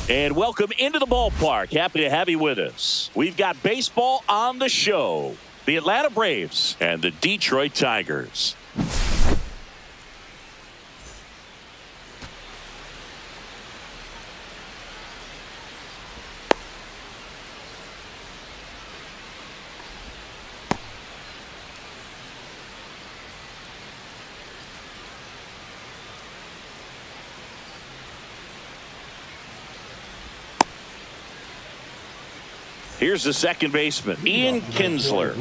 And welcome into the ballpark. Happy to have you with us. We've got baseball on the show. The Atlanta Braves and the Detroit Tigers. Here's the second baseman, Ian Kinsler.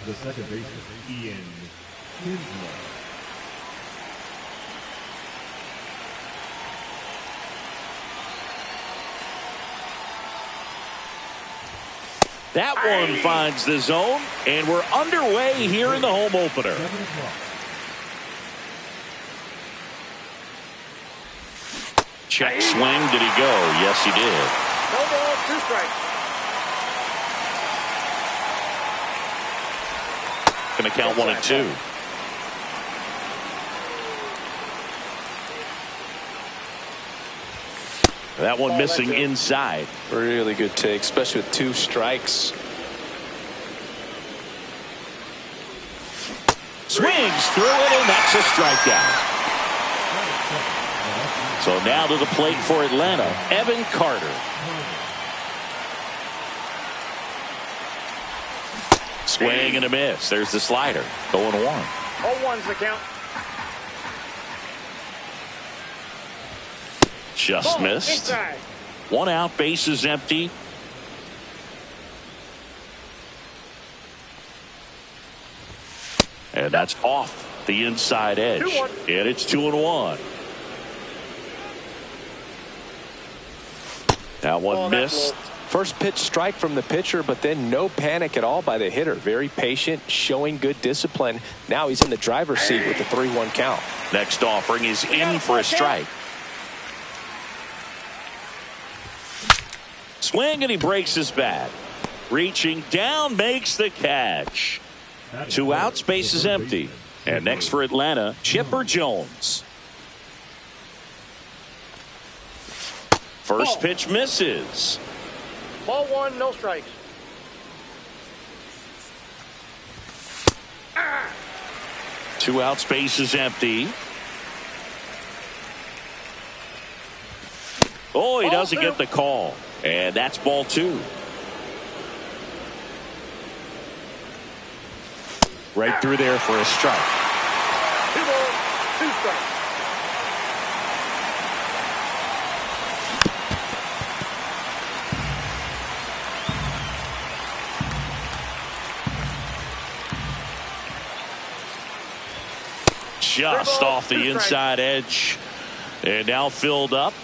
The second baseman, Ian Kinsler. That one finds the zone, and we're underway here in the home opener. Check swing. Did he go? Yes, he did. No ball, 2 strikes. Going to count 1 and 2. That one missing inside. Really good take, especially with 2 strikes. Swings through it, and that's a strikeout. So now to the plate for Atlanta, Evan Carter. Swing and a miss. There's the slider. 0-1. 0-1's the count. Just missed. Inside. 1 out, bases empty. And that's off the inside edge. 2-1. And it's 2-1. That one missed. First pitch strike from the pitcher, but then no panic at all by the hitter. Very patient, showing good discipline. Now he's in the driver's seat with the 3-1 count. Next offering is in for a strike. Swing, and he breaks his bat. Reaching down, makes the catch. 2 outs, base is empty. And next for Atlanta, Chipper Jones. First pitch misses. Ball 1, no strikes. Two outs, base is empty. Oh, he doesn't get the call. And that's ball 2. Right through there for a strike. 2 balls, 2 strikes. Just off the inside edge. And now filled up.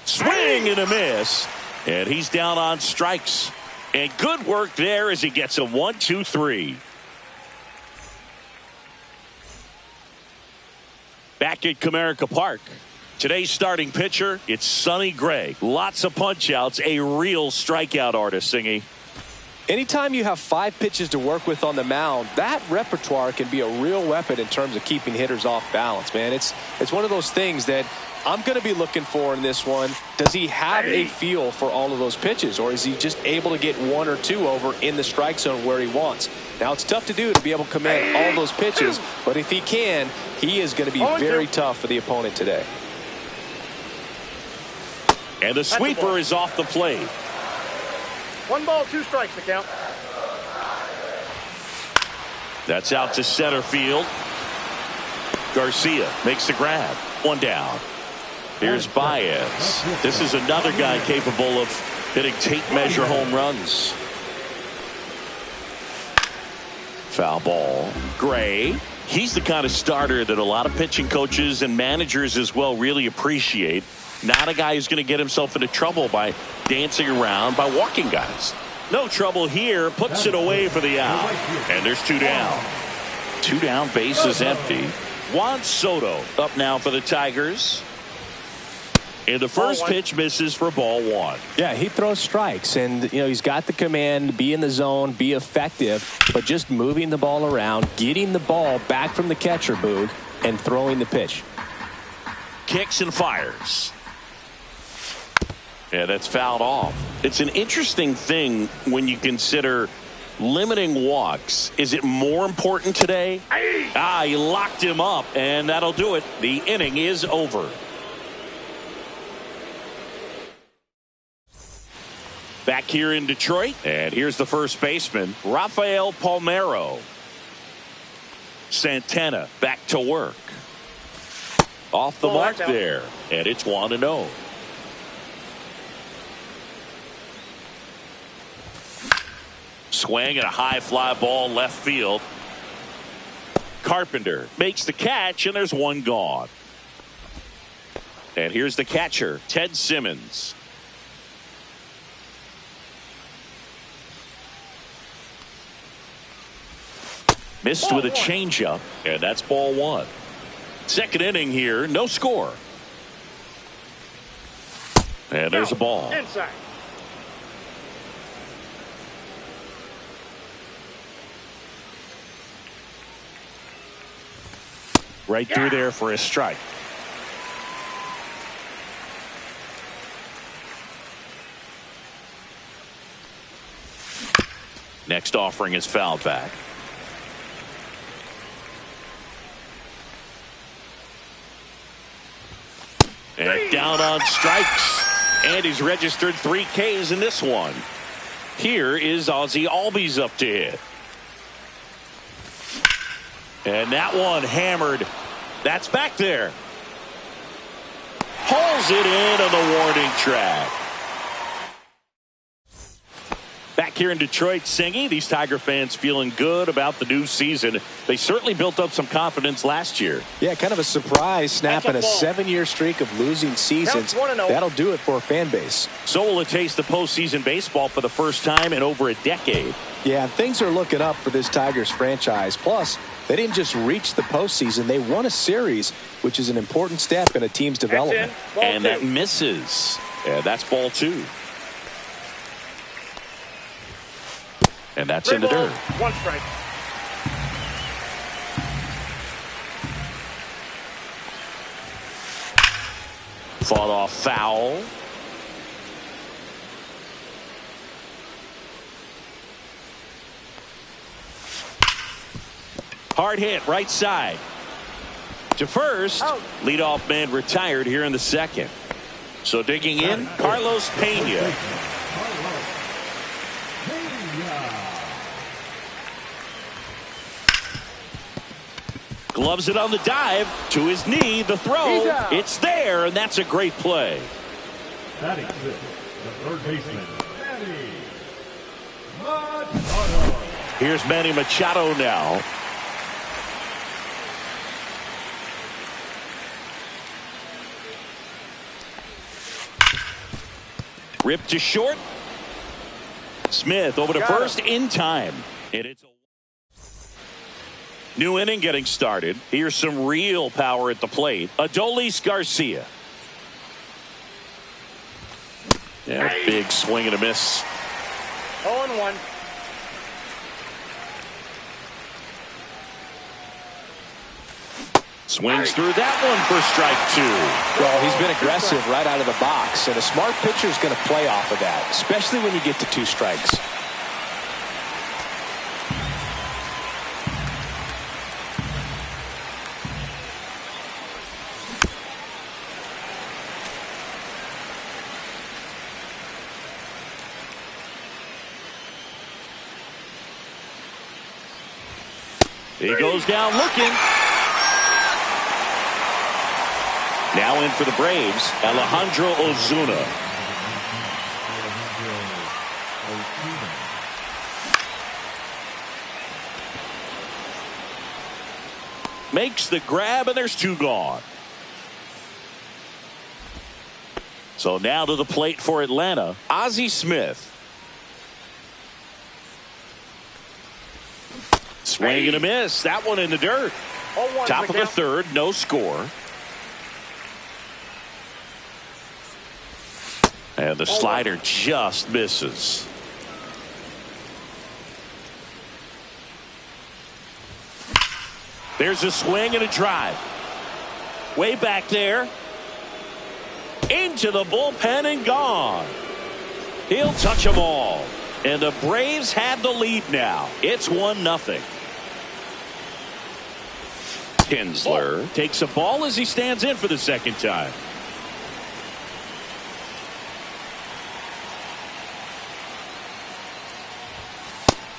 Swing and a miss. And he's down on strikes. And good work there as he gets a 1, 2, 3. Back at Comerica Park. Today's starting pitcher, it's Sonny Gray. Lots of punch outs. A real strikeout artist, Singy. Anytime you have 5 pitches to work with on the mound, that repertoire can be a real weapon in terms of keeping hitters off balance, man. It's one of those things that I'm going to be looking for in this one. Does he have a feel for all of those pitches, or is he just able to get 1 or 2 over in the strike zone where he wants? Now, it's tough to do to be able to command all those pitches, but if he can, he is going to be very tough for the opponent today. And the sweeper is off the plate. 1 ball, 2 strikes, the count. That's out to center field. Garcia makes the grab. 1 down. Here's Baez. This is another guy capable of hitting tape measure home runs. Foul ball. Gray. He's the kind of starter that a lot of pitching coaches and managers as well really appreciate. Not a guy who's going to get himself into trouble by dancing around, by walking guys. No trouble here. Puts it away for the out. And there's 2 down. 2 down, base is empty. Juan Soto up now for the Tigers. And the first pitch misses for ball 1. Yeah, he throws strikes, and he's got the command, be in the zone, be effective, but just moving the ball around, getting the ball back from the catcher, Boog, and throwing the pitch. kicks and fires. Yeah, that's fouled off. It's an interesting thing when you consider limiting walks. Is it more important today? He locked him up, and that'll do it. The inning is over. Back here in Detroit, and here's the first baseman, Rafael Palmeiro. Santana back to work. Off the mark there, and it's 1-0. Swing and a high fly ball left field. Carpenter makes the catch, and there's one gone. And here's the catcher, Ted Simmons. Missed with a changeup, and that's ball one. Second inning here, no score. And there's a ball. Inside. Right through there for a strike. Next offering is fouled back. And down on strikes. And he's registered 3 Ks in this one. Here is Ozzie Albies up to hit. And that one hammered. That's back there. Hauls it in on the warning track. Back here in Detroit, Singy, these Tiger fans feeling good about the new season. They certainly built up some confidence last year. Yeah, kind of a surprise snapping a 7-year streak of losing seasons. That'll do it for a fan base. So will it taste the postseason baseball for the first time in over a decade. Yeah, things are looking up for this Tigers franchise. Plus, they didn't just reach the postseason. They won a series, which is an important step in a team's development. And that misses. Yeah, that's ball 2. And that's in the dirt. 1 strike. Fought off foul. Hard hit right side. To first. Leadoff man retired here in the second. So digging in, Carlos Pena. Gloves it on the dive to his knee. The throw. It's there, and that's a great play. Batting fifth, the third baseman, Manny Machado. Here's Manny Machado now. Ripped to short. Smith over to first in time. And it's a new inning getting started. Here's some real power at the plate. Adolis Garcia. Yeah, big swing and a miss. 0-1. Swings through that one for strike 2. Well, he's been aggressive right out of the box, and a smart pitcher is going to play off of that, especially when you get to 2 strikes. He goes down looking. Now in for the Braves, Alejandro Ozuna. Makes the grab, and there's 2 gone. So now to the plate for Atlanta, Ozzie Smith. Swing and a miss. That one in the dirt. Top of the third, no score. And the slider just misses. There's a swing and a drive. Way back there. into the bullpen and gone. He'll touch them all. And the Braves have the lead now. It's 1-0. Kinsler takes a ball as he stands in for the second time.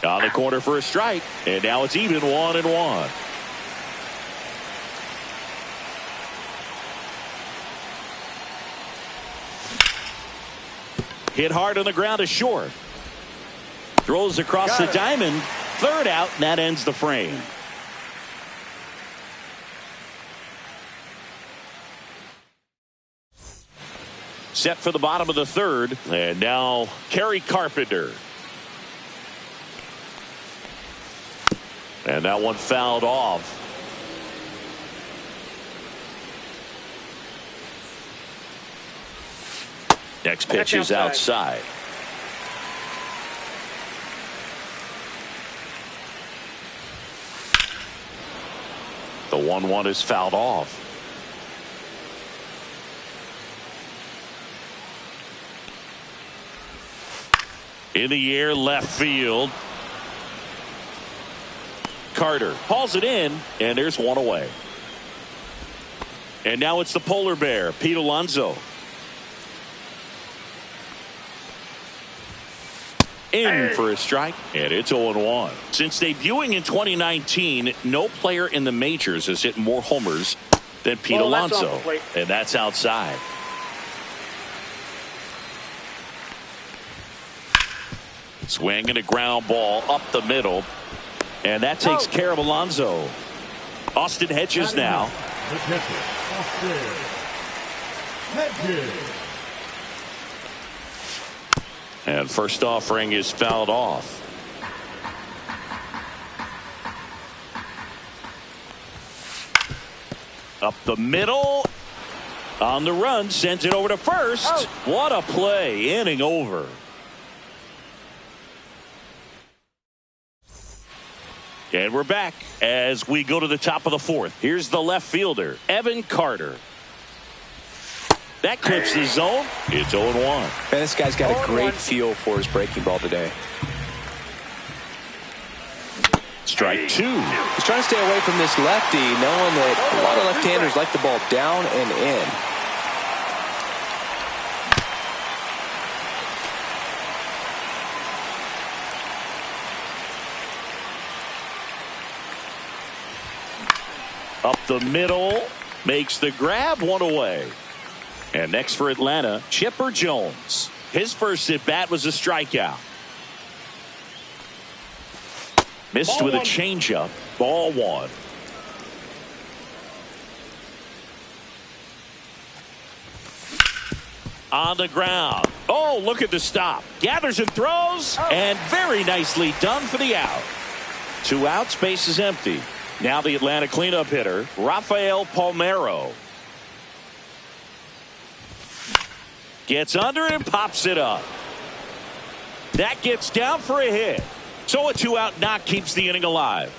On the corner for a strike. And now it's even 1-1. Hit hard on the ground to short. Throws across the diamond. Third out, and that ends the frame. Set for the bottom of the third. And now Kerry Carpenter. And that one fouled off. Next pitch is outside. The 1-1 is fouled off. In the air, left field. Carter hauls it in, and there's one away. And now it's the polar bear, Pete Alonso. In for a strike, and it's 0-1. Since debuting in 2019, no player in the majors has hit more homers than Pete Alonso, and that's outside. Swing and a ground ball up the middle, and that takes care of Alonso. Austin Hedges now. And first offering is fouled off. Up the middle. On the run. Sends it over to first. What a play. Inning over. And we're back as we go to the top of the fourth. Here's the left fielder, Evan Carter. That clips the zone. It's 0-1. Man, this guy's got a great feel for his breaking ball today. Strike two. He's trying to stay away from this lefty, knowing that a lot of left-handers like the ball down and in. Up the middle. Makes the grab, one away. And next for Atlanta, Chipper Jones. His first at bat was a strikeout. Missed with a changeup. Ball one. On the ground. Oh, look at the stop. Gathers and throws. And very nicely done for the out. 2 outs, base is empty. Now the Atlanta cleanup hitter, Rafael Palmeiro. Gets under and pops it up. That gets down for a hit. So a 2-out knock keeps the inning alive.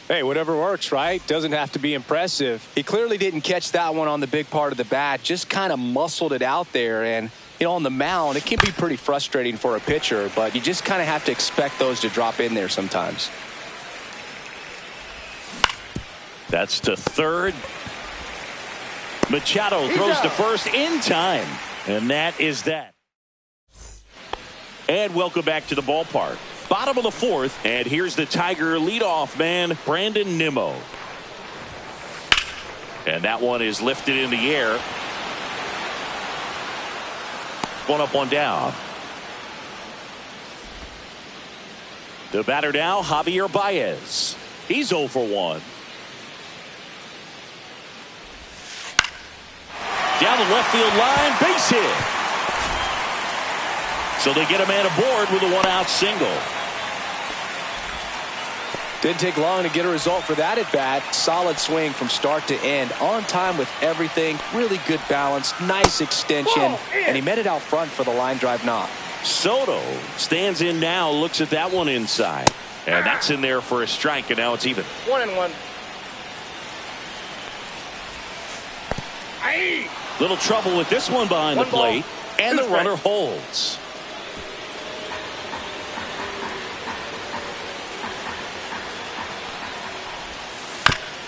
Hey, whatever works, right? Doesn't have to be impressive. He clearly didn't catch that one on the big part of the bat. Just kind of muscled it out there. And, you know, on the mound, it can be pretty frustrating for a pitcher. But you just kind of have to expect those to drop in there sometimes. That's to third. Machado throws to first in time. And that is that. And welcome back to the ballpark. Bottom of the fourth. And here's the Tiger leadoff man, Brandon Nimmo. And that one is lifted in the air. One up, one down. The batter now, Javier Baez. He's 0 for 1. Down the left field line, base hit. So they get a man aboard with a 1-out single. Didn't take long to get a result for that at bat. Solid swing from start to end. On time with everything. Really good balance. Nice extension. And he met it out front for the line drive knock. Soto stands in now. Looks at that one inside. And that's in there for a strike. And now it's even. 1-1. Little trouble with this one behind the plate, and the runner holds.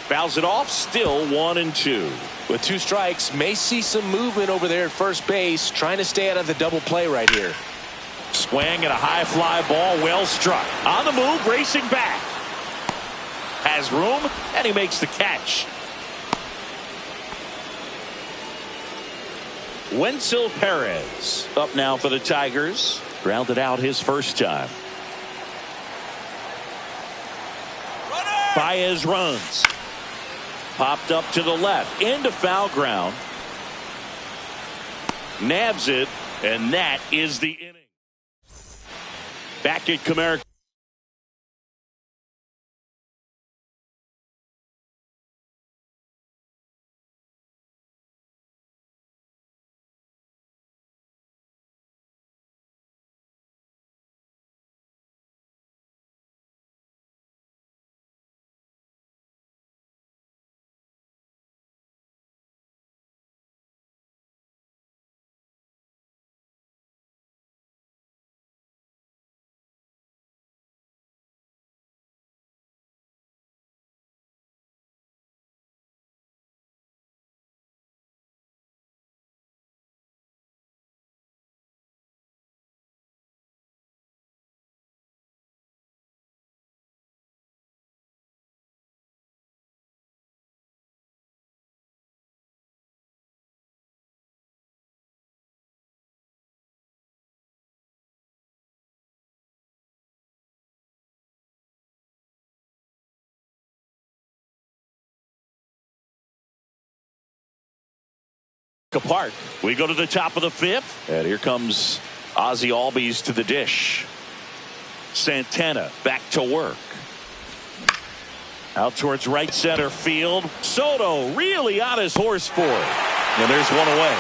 Fouls it off, still 1-2. With 2 strikes, may see some movement over there at first base, trying to stay out of the double play right here. Swing and a high fly ball, well struck. On the move, racing back. Has room, and he makes the catch. Wenzel Perez up now for the Tigers. Grounded out his first time. Baez runs. Popped up to the left into foul ground. Nabs it, and that is the inning. Back at Comerica. Apart. We go to the top of the 5th, and here comes Ozzie Albies to the dish. Santana back to work. Out towards right center field. Soto really on his horse for it. And there's one away.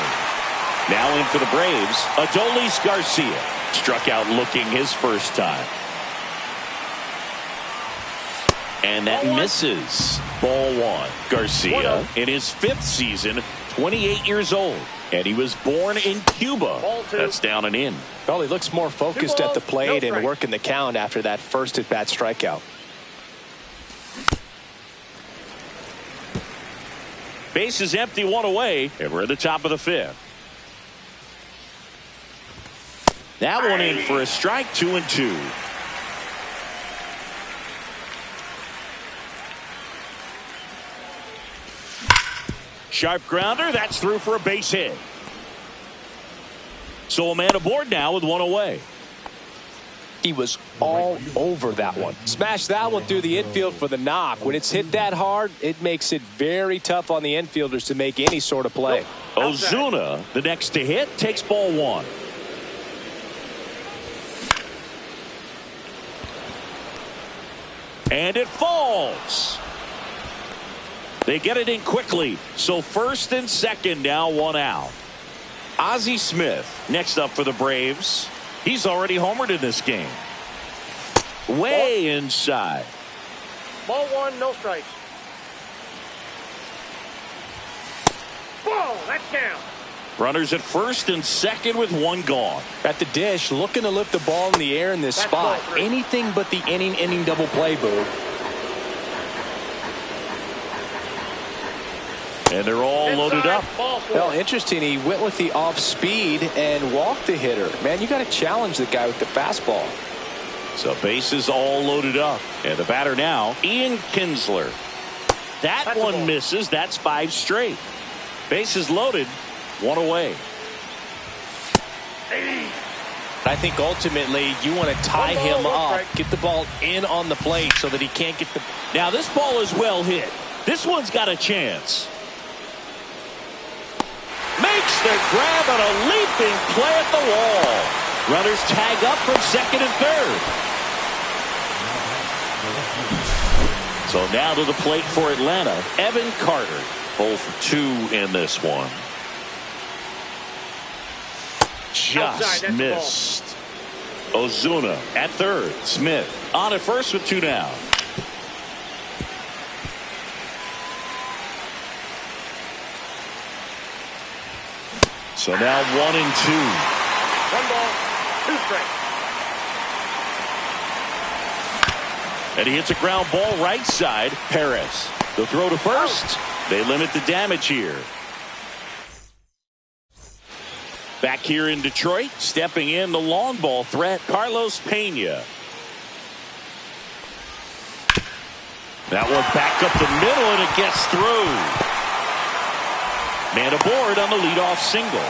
Now in for the Braves, Adolis Garcia. Struck out looking his first time. And that misses. Ball 1. Garcia in his 5th season, 28 years old, and he was born in Cuba. That's down and in. Well, he looks more focused at the plate and working the count after that first at-bat strikeout. Base is empty, 1 away, and we're at the top of the 5th. That one in for a strike, 2-2. Sharp grounder, that's through for a base hit. So a man aboard now with 1 away. He was all over that one. Smashed that one through the infield for the knock. When it's hit that hard, it makes it very tough on the infielders to make any sort of play. Ozuna, the next to hit, takes ball 1. And it falls. They get it in quickly. So first and second now, 1 out. Ozzie Smith next up for the Braves. He's already homered in this game. Way inside. Ball 1, no strikes. Ball, that's down. Runners at first and second with 1 gone. At the dish, looking to lift the ball in the air in this spot. Anything but the inning double play, Boo. And they're all loaded up. Well, interesting. He went with the off speed and walked the hitter. Man, you got to challenge the guy with the fastball. So bases all loaded up. And the batter now, Ian Kinsler. That's one misses. That's 5 straight. Bases loaded. 1 away. I think ultimately you want to tie him up, get the ball in on the plate so that he can't get the. Now this ball is well hit. This one's got a chance. Makes the grab on a leaping play at the wall. Runners tag up from second and third. So now to the plate for Atlanta, Evan Carter. 0 for 2 in this one. Just missed. Ozuna at third. Smith on at first with 2 down. So now 1-2. 1 ball, 2 strikes. And he hits a ground ball right side. Harris. The throw to first. They limit the damage here. Back here in Detroit, stepping in the long ball threat, Carlos Pena. That one back up the middle, and it gets through. Man aboard on the leadoff single.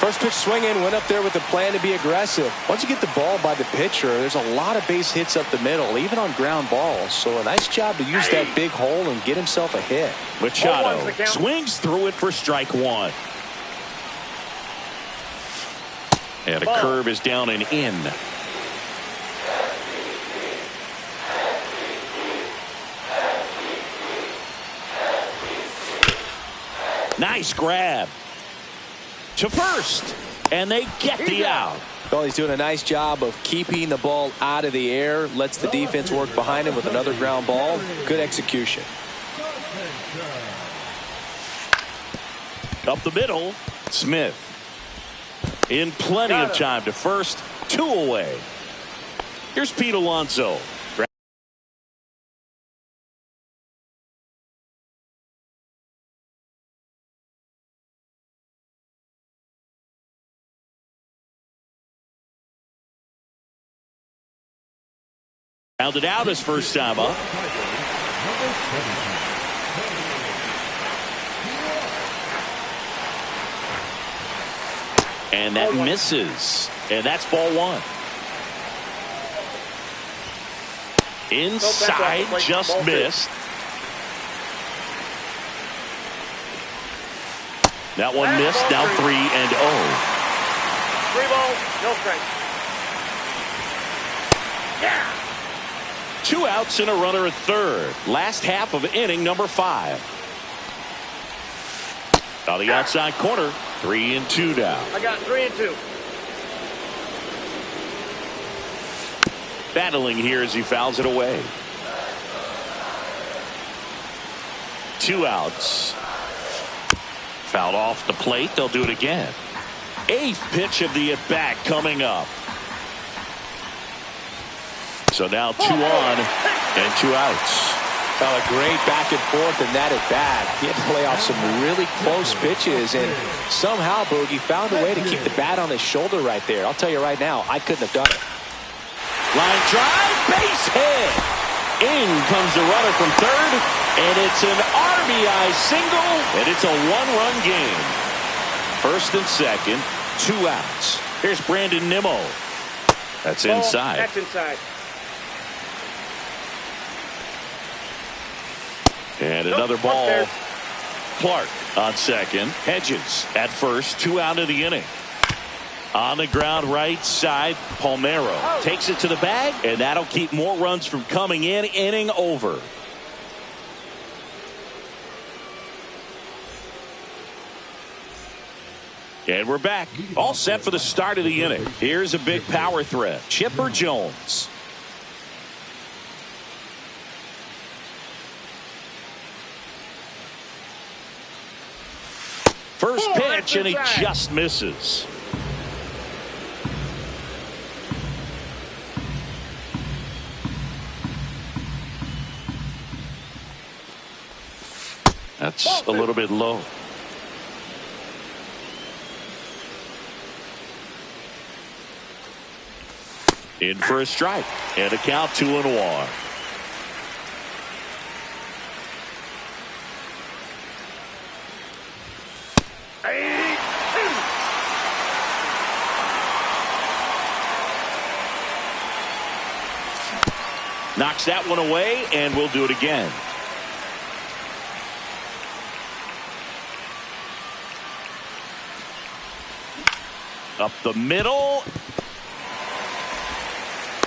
First pitch swing in, went up there with a plan to be aggressive. Once you get the ball by the pitcher, there's a lot of base hits up the middle, even on ground balls. So a nice job to use that big hole and get himself a hit. Machado swings through it for strike 1. And a curve is down and in. Nice grab to first, and they get the out. Well, he's doing a nice job of keeping the ball out of the air, lets the defense work behind him with another ground ball. Good execution. Up the middle, Smith. In plenty of time to first, 2 away. Here's Pete Alonso. Rounded out his first time up. And that misses. And that's ball 1. Inside, just missed. That one missed. Now 3-0. 3 balls, no strikes. Yeah. 2 outs and a runner at third. Last half of inning number 5. On the outside corner, 3-2 now. I got 3-2. Battling here as he fouls it away. 2 outs. Fouled off the plate. They'll do it again. 8th pitch of the at-bat coming up. So now 2 on and 2 outs. Well, a great back and forth in that at bat. He had to play off some really close pitches, and somehow Boogie found a way to keep the bat on his shoulder right there. I'll tell you right now, I couldn't have done it. Line drive, base hit. In comes the runner from third, and it's an RBI single, and it's a 1-run game. First and second, 2 outs. Here's Brandon Nimmo. That's inside. That's inside. And another ball. Clark on second. Hedges at first. 2 out of the inning. On the ground right side, Palmeiro takes it to the bag, and that'll keep more runs from coming in. Inning over. And we're back. All set for the start of the inning. Here's a big power threat. Chipper Jones. First pitch, and he just misses. That's a little bit low. In for a strike, and a count 2-1. Knocks that one away, and we'll do it again. Up the middle.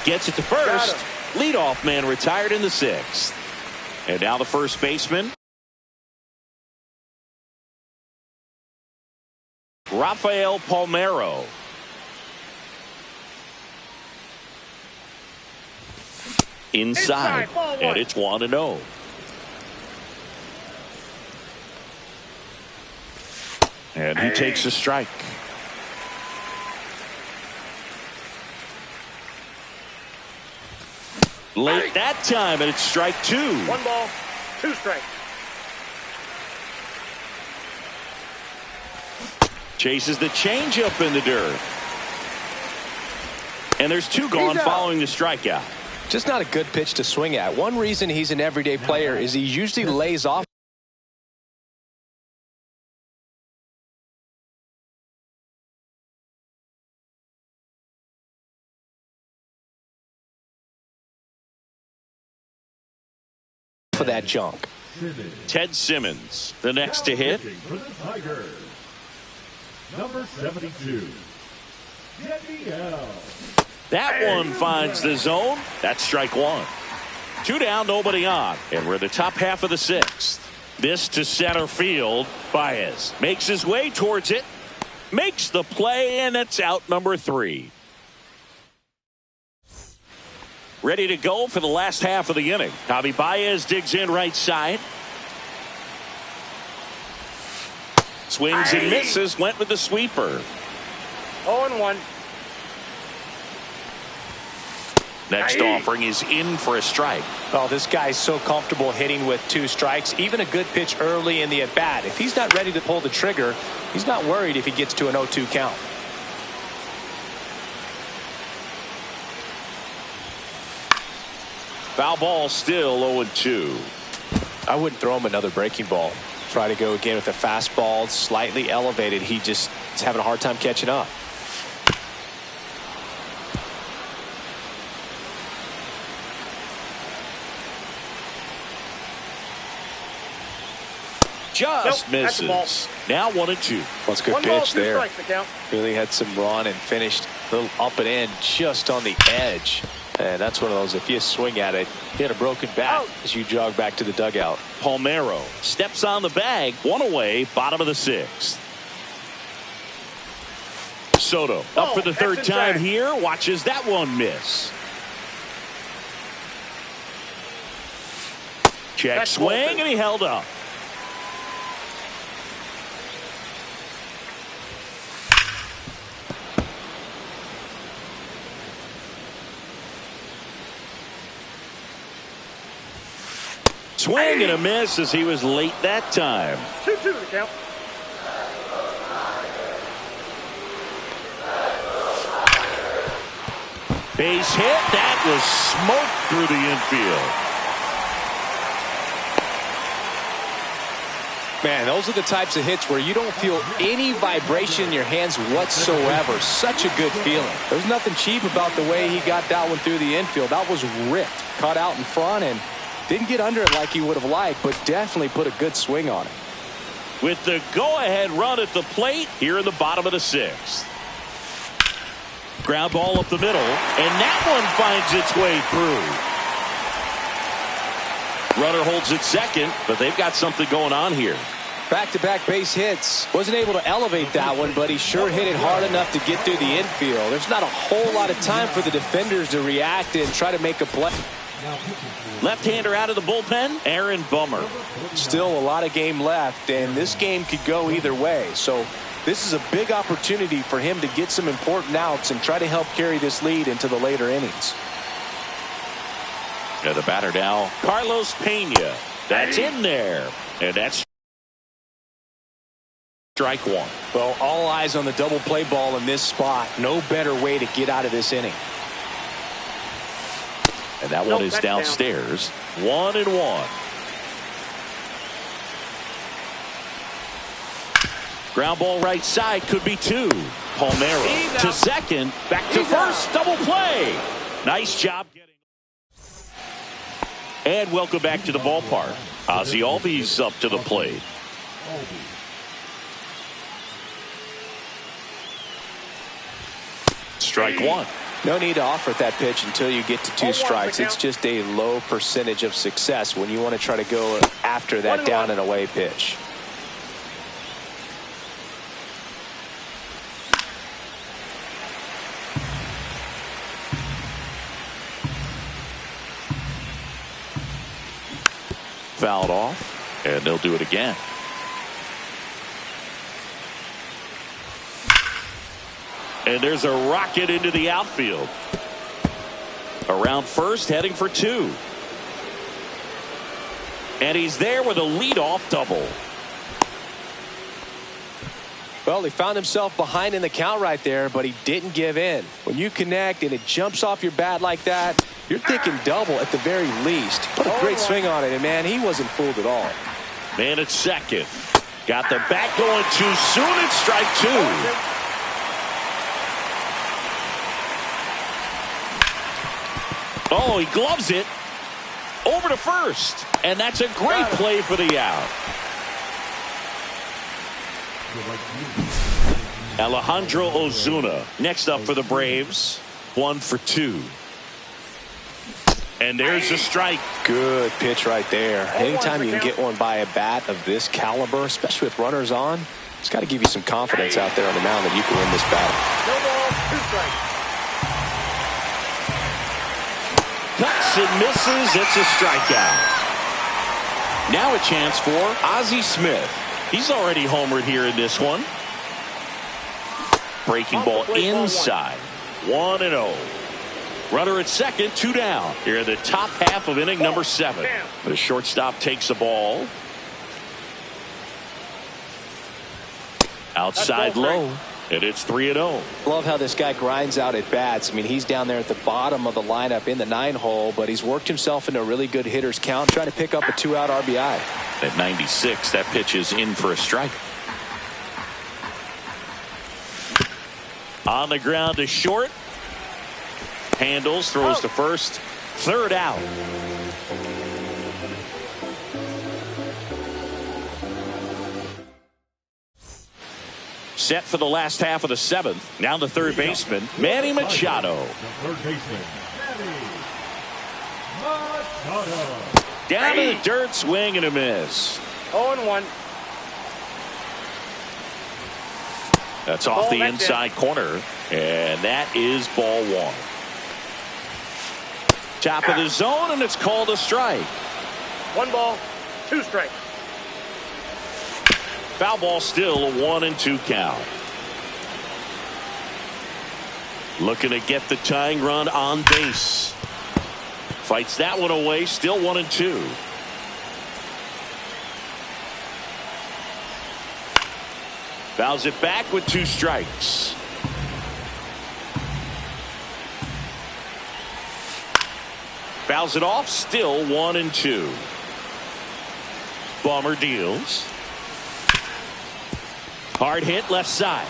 Gets it to first. Leadoff man retired in the 6th. And now the first baseman, Rafael Palmeiro. Inside, and it's 1-0. And he takes a strike. Late that time, and it's strike 2. 1 ball, 2 strikes. Chases the changeup in the dirt. And there's 2 gone following the strikeout. Just not a good pitch to swing at. One reason he's an everyday player is he usually lays off for that junk. Ted Simmons, the next to hit. For the Tigers, number 72, Danielle. That one finds the zone. That's strike 1. 2 down, nobody on. And we're in the top half of the 6th. This to center field. Baez makes his way towards it. Makes the play, and it's out number 3. Ready to go for the last half of the inning. Javi Baez digs in right side. Swings and misses. Went with the sweeper. 0-1. Next offering is in for a strike. Oh, this guy's so comfortable hitting with 2 strikes. Even a good pitch early in the at-bat. If he's not ready to pull the trigger, he's not worried if he gets to an 0-2 count. Foul ball, still 0-2. I wouldn't throw him another breaking ball. Try to go again with a fastball, slightly elevated. He just is having a hard time catching up. Just misses. Now 1-2. That's a good 1 ball, pitch 2 there. strikes, the count. Really had some run and finished a little up and in just on the edge. And that's one of those, if you swing at it, hit a broken bat as you jog back to the dugout. Palmeiro steps on the bag. 1 away, bottom of the 6th. Soto up for the 3rd time here. Watches that one miss. Check swing, and he held up. Swing and a miss as he was late that time. 2-2 the count. Base hit. That was smoked through the infield. Man, those are the types of hits where you don't feel any vibration in your hands whatsoever. Such a good feeling. There's nothing cheap about the way he got that one through the infield. That was ripped. Cut out in front and didn't get under it like he would have liked, but definitely put a good swing on it. With the go-ahead run at the plate here in the bottom of the 6th. Ground ball up the middle, and that one finds its way through. Runner holds it second, but they've got something going on here. Back-to-back base hits. Wasn't able to elevate that one, but he sure hit it hard enough to get through the infield. There's not a whole lot of time for the defenders to react and try to make a play. Left-hander out of the bullpen, Aaron Bummer. Still a lot of game left, and this game could go either way. So this is a big opportunity for him to get some important outs and try to help carry this lead into the later innings. And the batter now, Carlos Pena. That's in there, and that's strike 1. Well, all eyes on the double play ball in this spot. No better way to get out of this inning. And that one is downstairs. 1-1. Ground ball right side, could be 2. Palmeiro to second, back to first, double play. Nice job getting. And welcome back to the ballpark. Ozzie Albies up to the plate. Strike 1. No need to offer that pitch until you get to 2 strikes. It's just a low percentage of success when you want to try to go after that down and away pitch. Fouled off, and they'll do it again. And there's a rocket into the outfield. Around first, heading for 2. And he's there with a leadoff double. Well, he found himself behind in the count right there, but he didn't give in. When you connect and it jumps off your bat like that, you're thinking double at the very least. Put a great swing on it, and man, he wasn't fooled at all. Man at second. Got the bat going too soon. It's strike 2. Oh, he gloves it over to first. And that's a great play for the out. Alejandro Ozuna next up for the Braves. 1 for 2. And there's a strike. Good pitch right there. Anytime you can get one by a bat of this caliber, especially with runners on, it's got to give you some confidence out there on the mound that you can win this battle. No ball, 2 strikes. Cuts and misses. It's a strikeout. Now a chance for Ozzie Smith. He's already homered here in this one. Breaking ball inside. 1-0. Runner at second, 2 down. Here in the top half of inning number 7. The shortstop takes the ball. Outside low. And it's 3-0. Love how this guy grinds out at bats. I mean, he's down there at the bottom of the lineup in the 9-hole, but he's worked himself into a really good hitter's count, trying to pick up a 2-out RBI. At 96, that pitch is in for a strike. On the ground to short. Handles, throws to first. 3rd out. Set for the last half of the 7th. Now the 3rd baseman, Manny Machado. The 3rd baseman, Manny Machado. Down to the dirt, swing and a miss. 0-1. That's off the inside corner. And that is ball 1. Top of the zone, and it's called a strike. 1 ball, 2 strikes. Foul ball still, a 1-2 count. Looking to get the tying run on base. Fights that one away, still 1-2. Fouls it back with 2 strikes. Fouls it off, still 1-2. Bomber deals. Hard hit left side.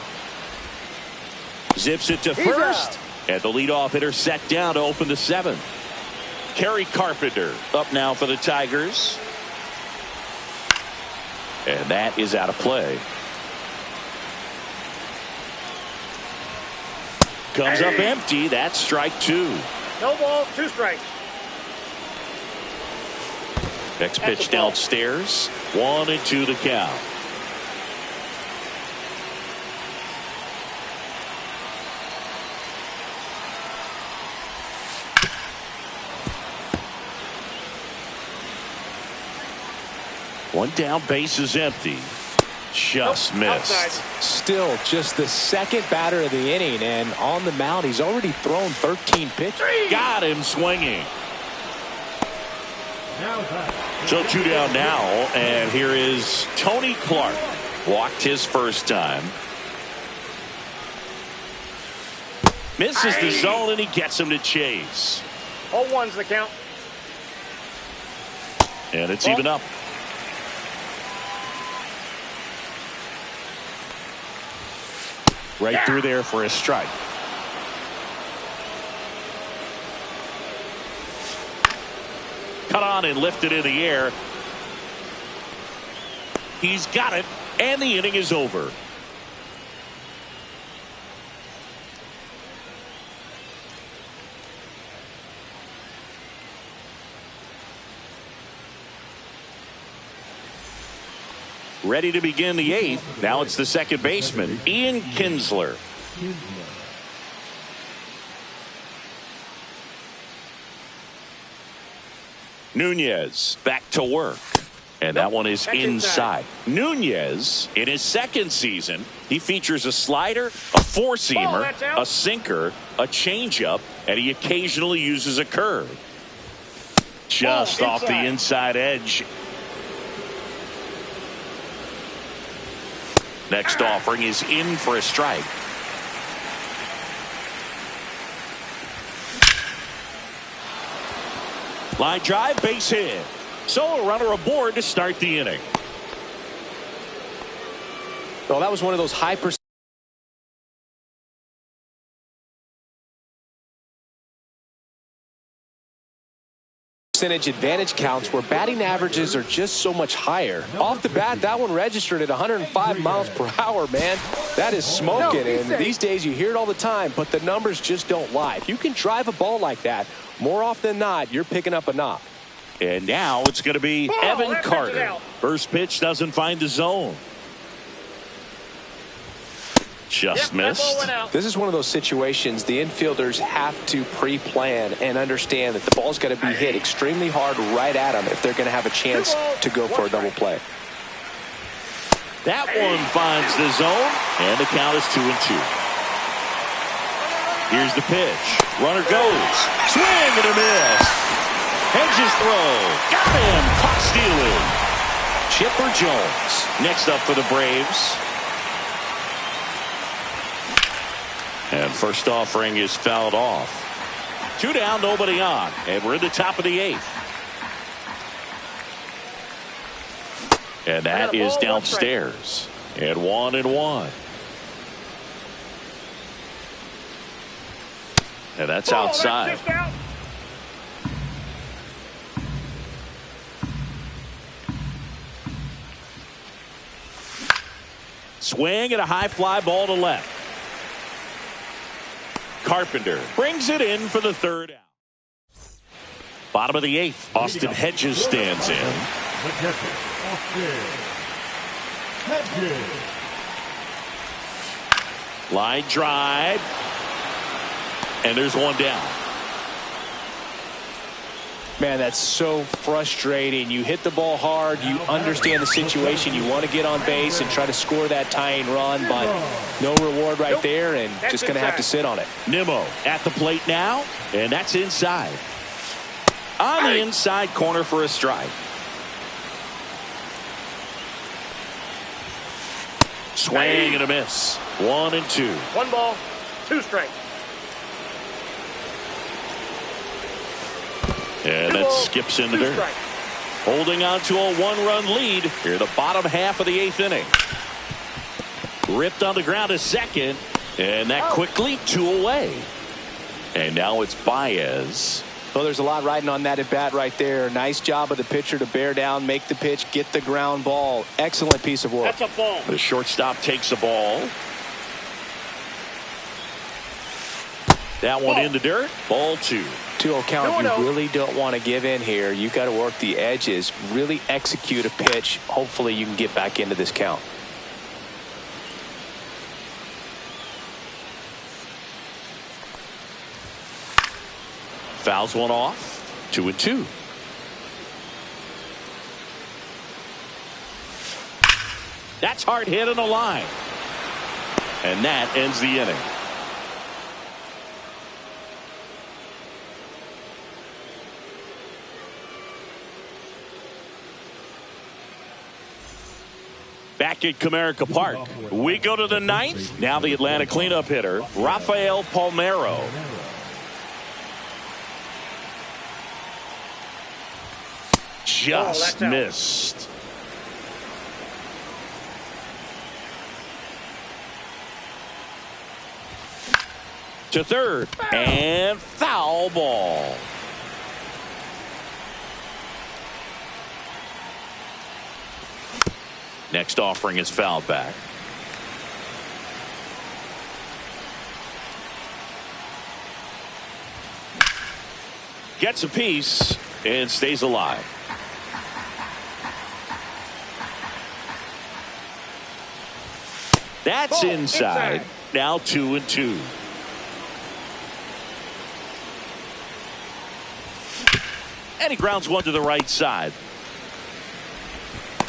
Zips it to first. And the leadoff hitter set down to open the 7th. Kerry Carpenter up now for the Tigers. And that is out of play. Comes up empty. That's strike 2. No ball, 2 strikes. Next pitch downstairs. 1-2 the count. One down, base is empty. Just missed. Outside. Still just the 2nd batter of the inning, and on the mound he's already thrown 13 pitches. Got him swinging. Now back. So 2 down now, and here is Tony Clark. Walked his first time. Misses the zone, and he gets him to chase. 0-1's the count. And it's even up. Right through there for a strike. Cut on and lifted in the air. He's got it, and the inning is over. Ready to begin the 8th. Now it's the 2nd baseman, Ian Kinsler. Nunez back to work. And that one is That's inside. Nunez, in his second season, he features a slider, a four-seamer, that's out. a sinker, a changeup, and he occasionally uses a curve. Just off the inside edge. Next offering is in for a strike. Line drive, base hit. So a runner aboard to start the inning. Well, that was one of those high percentage advantage counts where batting averages are just so much higher. Off the bat, that one registered at 105 miles per hour, man. That is smoking, and these days you hear it all the time, but the numbers just don't lie. If you can drive a ball like that, more often than not, you're picking up a knock. And now it's going to be Evan Carter. First pitch doesn't find the zone. Just missed. This is one of those situations the infielders have to pre-plan and understand that the ball's got to be hit extremely hard right at them if they're going to have a chance to go for a double play. That one finds the zone, and the count is 2-2. Here's the pitch. Runner goes. Swing and a miss. Hedges throw. Got him. Caught stealing. Chipper Jones. Next up for the Braves. And first offering is fouled off. 2 down, nobody on. And we're in the top of the 8th. And that is downstairs. And 1-1. And that's outside. Swing and a high fly ball to left. Carpenter brings it in for the 3rd out. Bottom of the 8th. Austin Hedges stands in. Line drive. And there's one down. Man, that's so frustrating. You hit the ball hard. You understand the situation. You want to get on base and try to score that tying run, but no reward right there, and just going to have to sit on it. Nimmo at the plate now, and that's inside. On the inside corner for a strike. Swing and a miss. 1-2. 1 ball, 2 strikes. And it skips in the dirt. Holding on to a 1-run lead here the bottom half of the 8th inning. Ripped on the ground to second, and that quickly 2 away. And now it's Baez. Well, there's a lot riding on that at bat right there. Nice job of the pitcher to bear down, make the pitch, get the ground ball. Excellent piece of work. That's a ball. The shortstop takes the ball. That one in the dirt. Ball 2. 2-0 count. You really don't want to give in here. You got to work the edges, really execute a pitch. Hopefully you can get back into this count. Fouls one off. 2-2. That's hard hit on the line. And that ends the inning. Back at Comerica Park, we go to the 9th. Now the Atlanta cleanup hitter, Rafael Palmeiro. Just missed. To third, and foul ball. Next offering is fouled back. Gets a piece and stays alive. That's inside. Now 2-2. And he grounds one to the right side.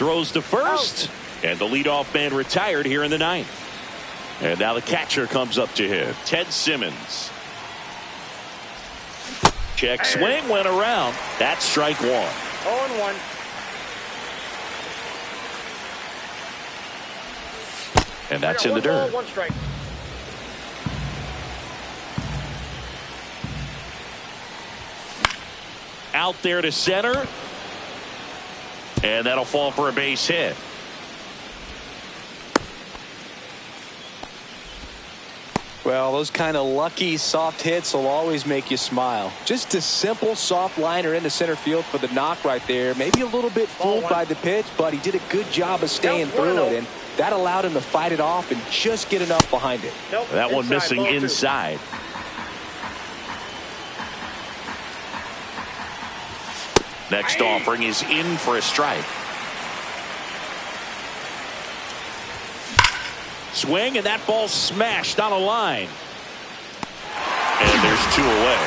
Throws to first. And the leadoff man retired here in the ninth. And now the catcher comes up to hit. Ted Simmons. Check swing went around. That's strike one. 0-1. And that's in the dirt. 1 strike. Out there to center. And that'll fall for a base hit. Well, those kind of lucky soft hits will always make you smile. Just a simple soft liner into center field for the knock right there. Maybe a little bit fooled by the pitch, but he did a good job of staying through it, and that allowed him to fight it off and just get enough behind it. That one missing inside. Next offering is in for a strike. Swing, and that ball smashed on a line. And there's 2 away.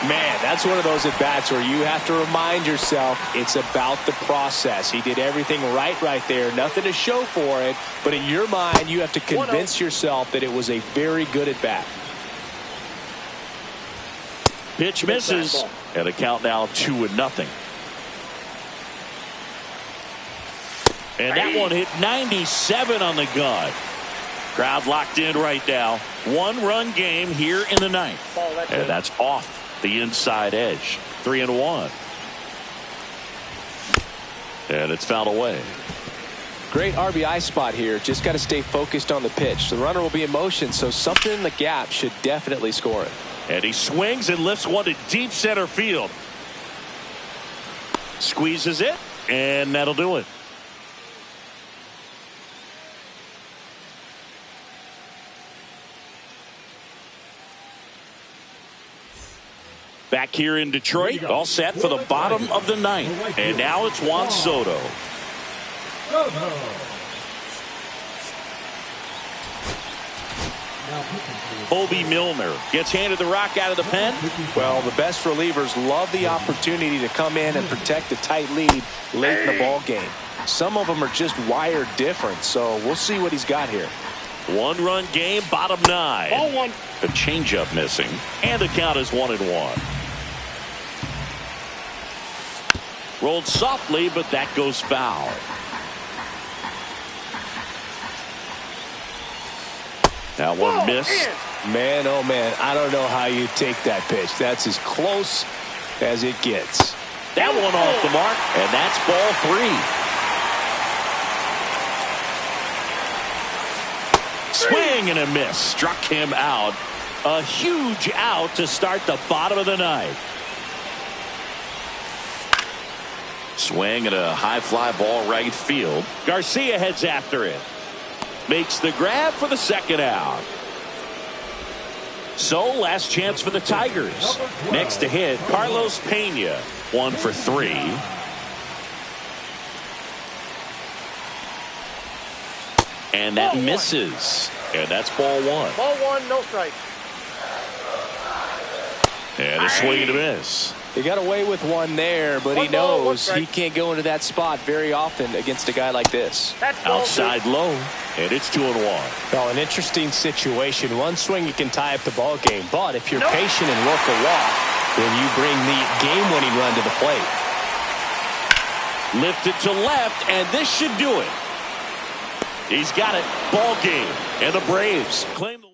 Man, that's one of those at-bats where you have to remind yourself it's about the process. He did everything right there. Nothing to show for it. But in your mind, you have to convince yourself that it was a very good at-bat. Pitch misses. And a count now 2-0. And that one hit 97 on the gun. Crowd locked in right now. 1-run game here in the ninth. And that's off the inside edge. 3-1. And it's fouled away. Great RBI spot here. Just got to stay focused on the pitch. The runner will be in motion, so something in the gap should definitely score it. And he swings and lifts one to deep center field. Squeezes it, and that'll do it. Back here in Detroit, all set for the bottom of the ninth. And now it's Juan Soto. Bobby Milner gets handed the rock out of the pen. Well, the best relievers love the opportunity to come in and protect a tight lead late in the ball game. Some of them are just wired different, so we'll see what he's got here. 1-run game, bottom 9. Ball 1. The changeup missing, and the count is 1-1. Rolled softly, but that goes foul. That one missed. Man, oh man, I don't know how you take that pitch. That's as close as it gets. That one off the mark, and that's ball 3. Swing and a miss. Struck him out. A huge out to start the bottom of the ninth. Swing and a high fly ball right field. Garcia heads after it. Makes the grab for the second out. So last chance for the Tigers. Next to hit, Carlos Pena. 1 for 3. And that misses. And that's ball 1. Ball 1, no strike. And a swing and a miss. He got away with one there, but he knows he can't go into that spot very often against a guy like this. Outside low, and it's 2-1. Well, an interesting situation. One swing you can tie up the ball game, but if you're patient and work a walk, then you bring the game-winning run to the plate. Lifted to left, and this should do it. He's got it. Ball game, and the Braves claim the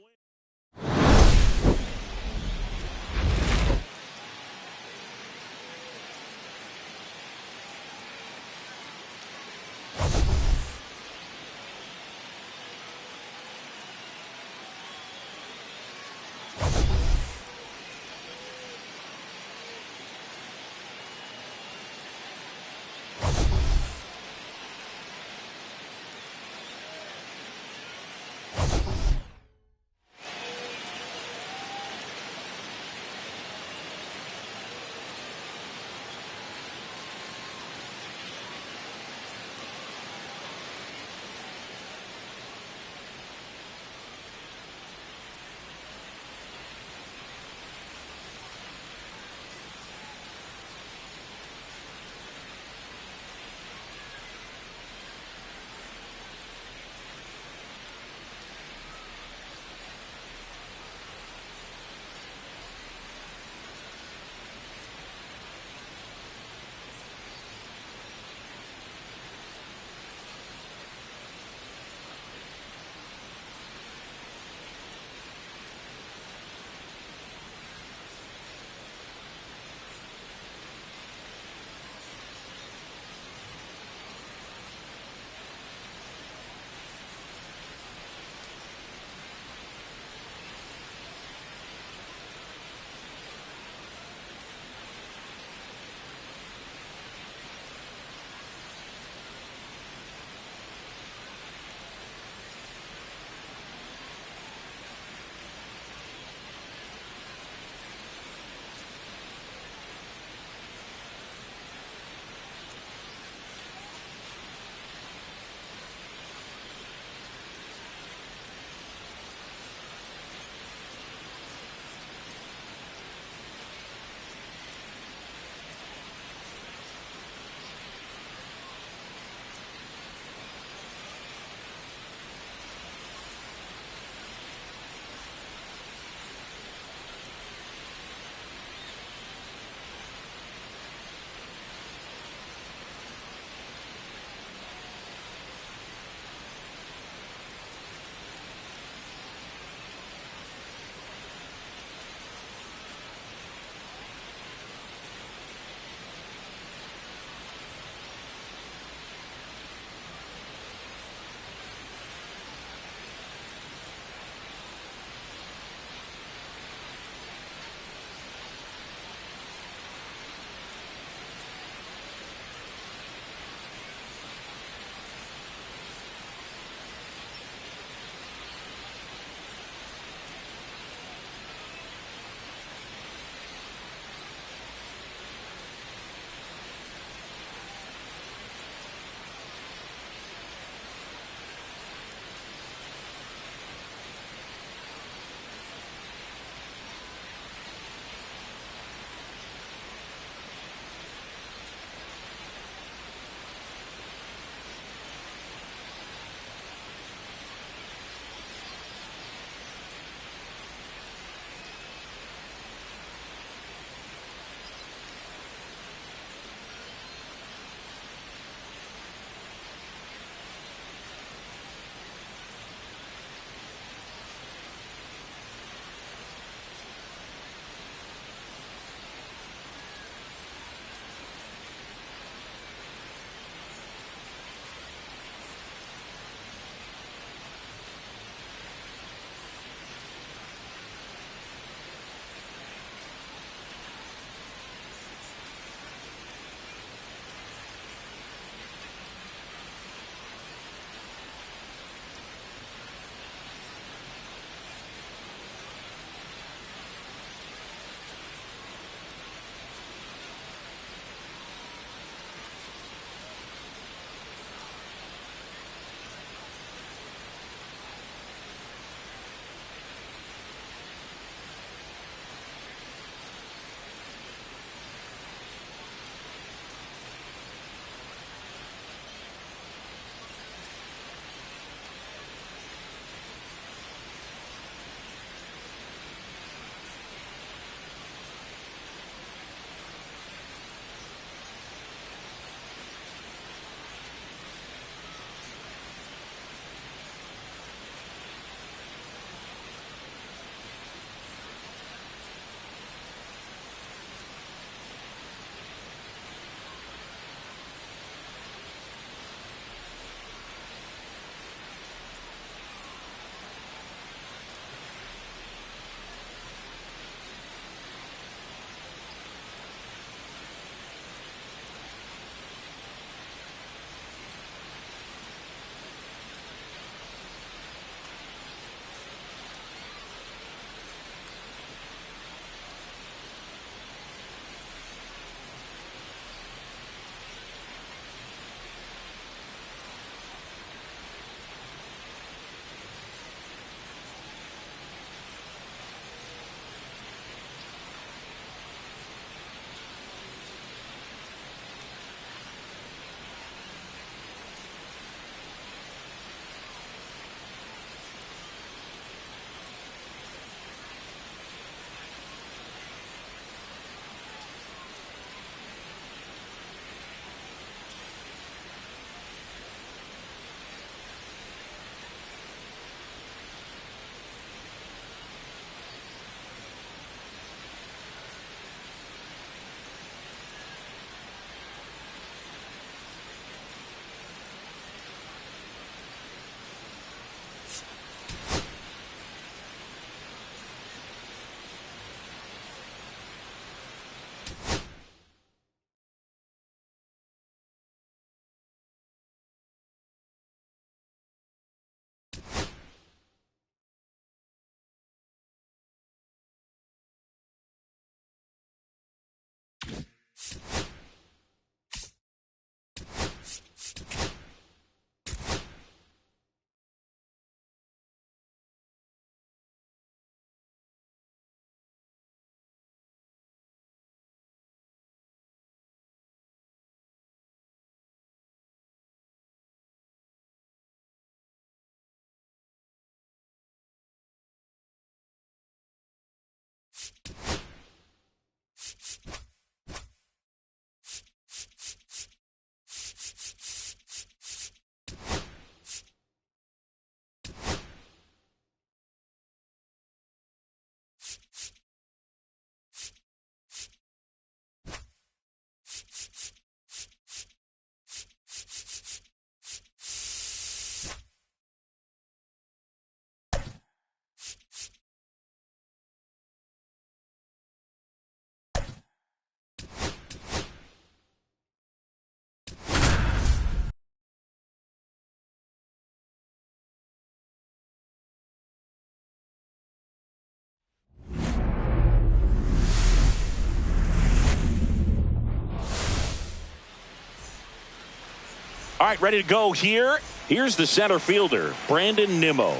All right, ready to go here. Here's the center fielder, Brandon Nimmo.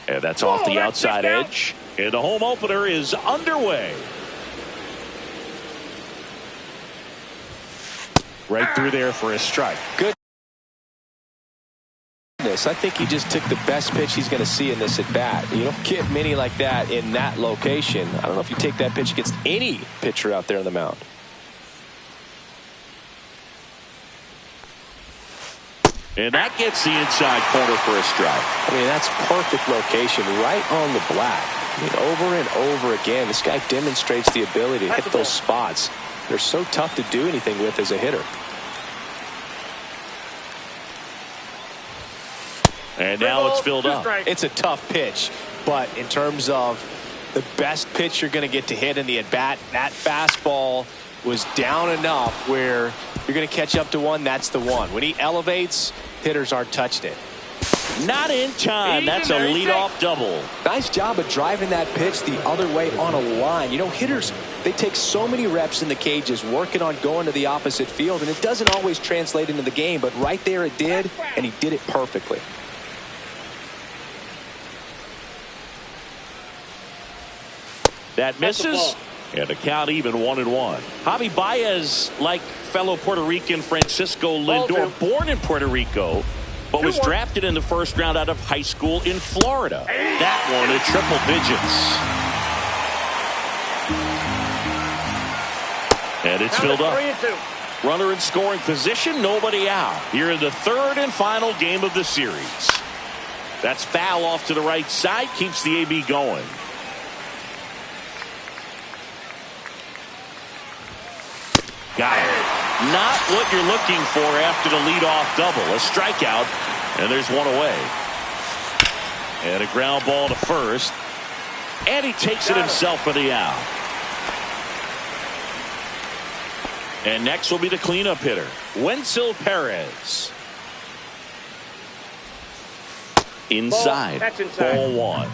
And that's off the outside edge. And the home opener is underway. Right through there for a strike. Good. I think he just took the best pitch he's going to see in this at bat. You don't get many like that in that location. I don't know if you take that pitch against any pitcher out there on the mound. And that gets the inside corner for a strike. I mean, that's perfect location right on the black. I mean, over and over again, this guy demonstrates the ability to hit those spots. They're so tough to do anything with as a hitter. And now it's filled up. It's a tough pitch, but in terms of the best pitch you're going to get to hit in the at-bat, that fastball was down enough where you're going to catch up to one. That's the one. When he elevates, hitters aren't touching it. Not in time. That's a leadoff double. Nice job of driving that pitch the other way on a line. You know, hitters, they take so many reps in the cages working on going to the opposite field, and it doesn't always translate into the game, but right there it did, and he did it perfectly. That misses, and the count even 1-1. Javi Baez, like fellow Puerto Rican Francisco Lindor, born in Puerto Rico, but was drafted in the first round out of high school in Florida. That one at triple digits. And it's filled up. 3-2. Runner in scoring position, nobody out. Here in the third and final game of the series. That's foul off to the right side, keeps the AB going. Got it. Not what you're looking for after the leadoff double. A strikeout, and there's one away. And a ground ball to first. And he takes it himself for the out. And next will be the cleanup hitter, Wenzel Perez. Inside. That's inside. Ball one.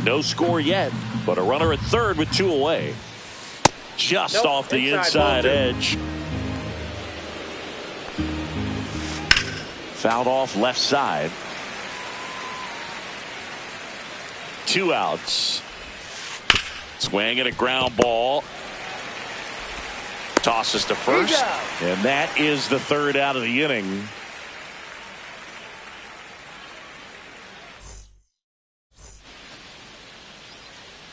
No score yet, but a runner at third with two away. Just off the inside edge. Fouled off left side. 2 outs. Swing and a ground ball. Tosses to first. And that is the third out of the inning.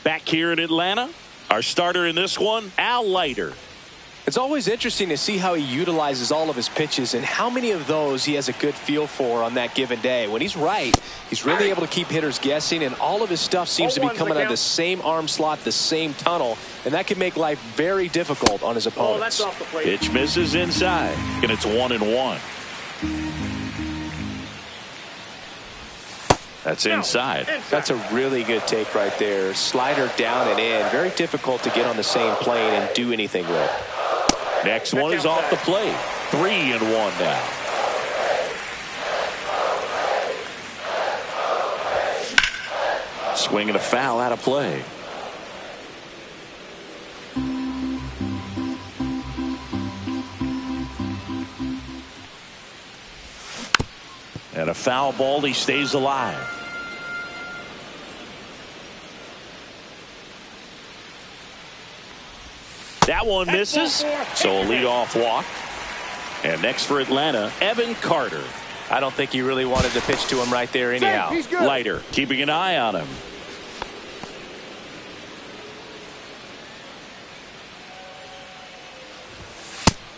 Back here in Atlanta, our starter in this one, Al Leiter. It's always interesting to see how he utilizes all of his pitches and how many of those he has a good feel for on that given day. When he's right, he's really able to keep hitters guessing, and all of his stuff seems to be coming out of the same arm slot, the same tunnel, and that can make life very difficult on his opponents. That's off the plate. Pitch misses inside, and it's 1-1. That's inside. That's a really good take right there. Slider down and in. Very difficult to get on the same plane and do anything with. Next one is off the plate. 3-1 now. Swing and a foul out of play. And a foul ball, he stays alive. That one misses, so a leadoff walk. And next for Atlanta, Evan Carter. I don't think you really wanted to pitch to him right there anyhow. Leiter keeping an eye on him.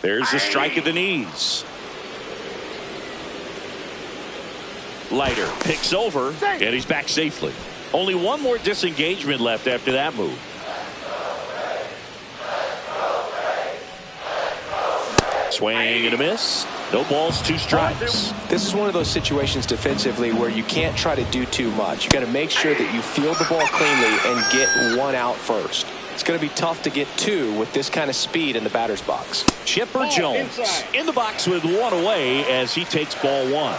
There's the strike at the knees. Leiter picks over, and he's back safely. Only one more disengagement left after that move. Swing and a miss. No balls, 2 strikes. This is one of those situations defensively where you can't try to do too much. You got to make sure that you field the ball cleanly and get one out first. It's going to be tough to get 2 with this kind of speed in the batter's box. Chipper Jones in the box with 1 away as he takes ball 1.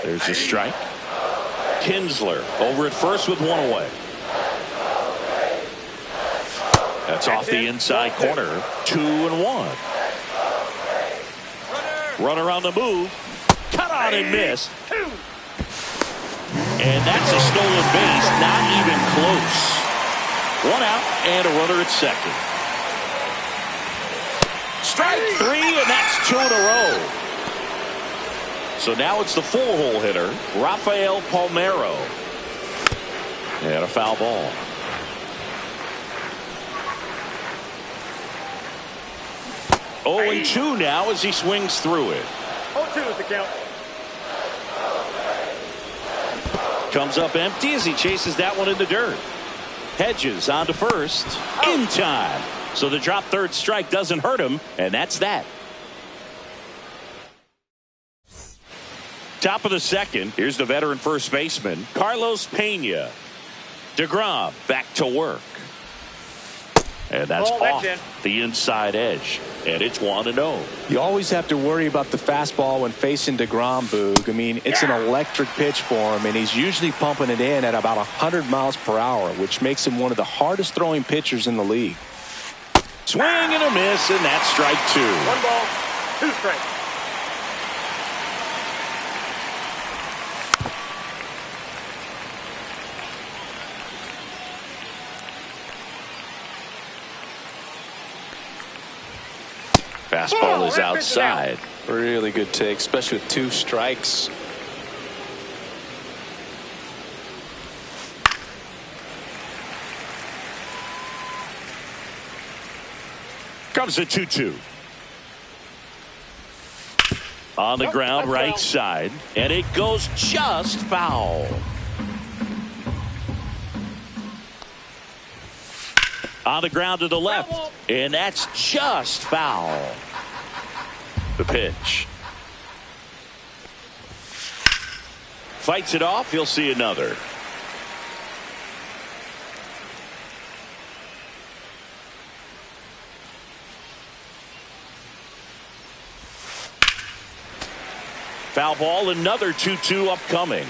There's a strike. Kinsler over at first with 1 away. That's off the inside corner. 2-1. Runner on the move. Cut on and miss. And that's a stolen base. Not even close. 1 out and a runner at second. Strike 3, and that's 2 in a row. So now it's the full hole hitter, Rafael Palmeiro. And a foul ball. 0-2 now as he swings through it. 0-2 is the count. Comes up empty as he chases that one in the dirt. Hedges on to first. In time. So the drop third strike doesn't hurt him, and that's that. Top of the second. Here's the veteran first baseman, Carlos Pena. DeGrom back to work. And that's off the inside edge. And it's 1-0. You always have to worry about the fastball when facing DeGrom, Boog. I mean, it's an electric pitch for him, and he's usually pumping it in at about 100 miles per hour, which makes him one of the hardest throwing pitchers in the league. Swing and a miss, and that's strike 2. 1 ball, 2 strikes. Fastball is outside. Really good take, especially with 2 strikes. Comes a 2-2. On the ground, right side, and it goes just foul. On the ground to the left, and that's just foul. The pitch. Fights it off. He'll see another. Foul ball, another 2-2 upcoming.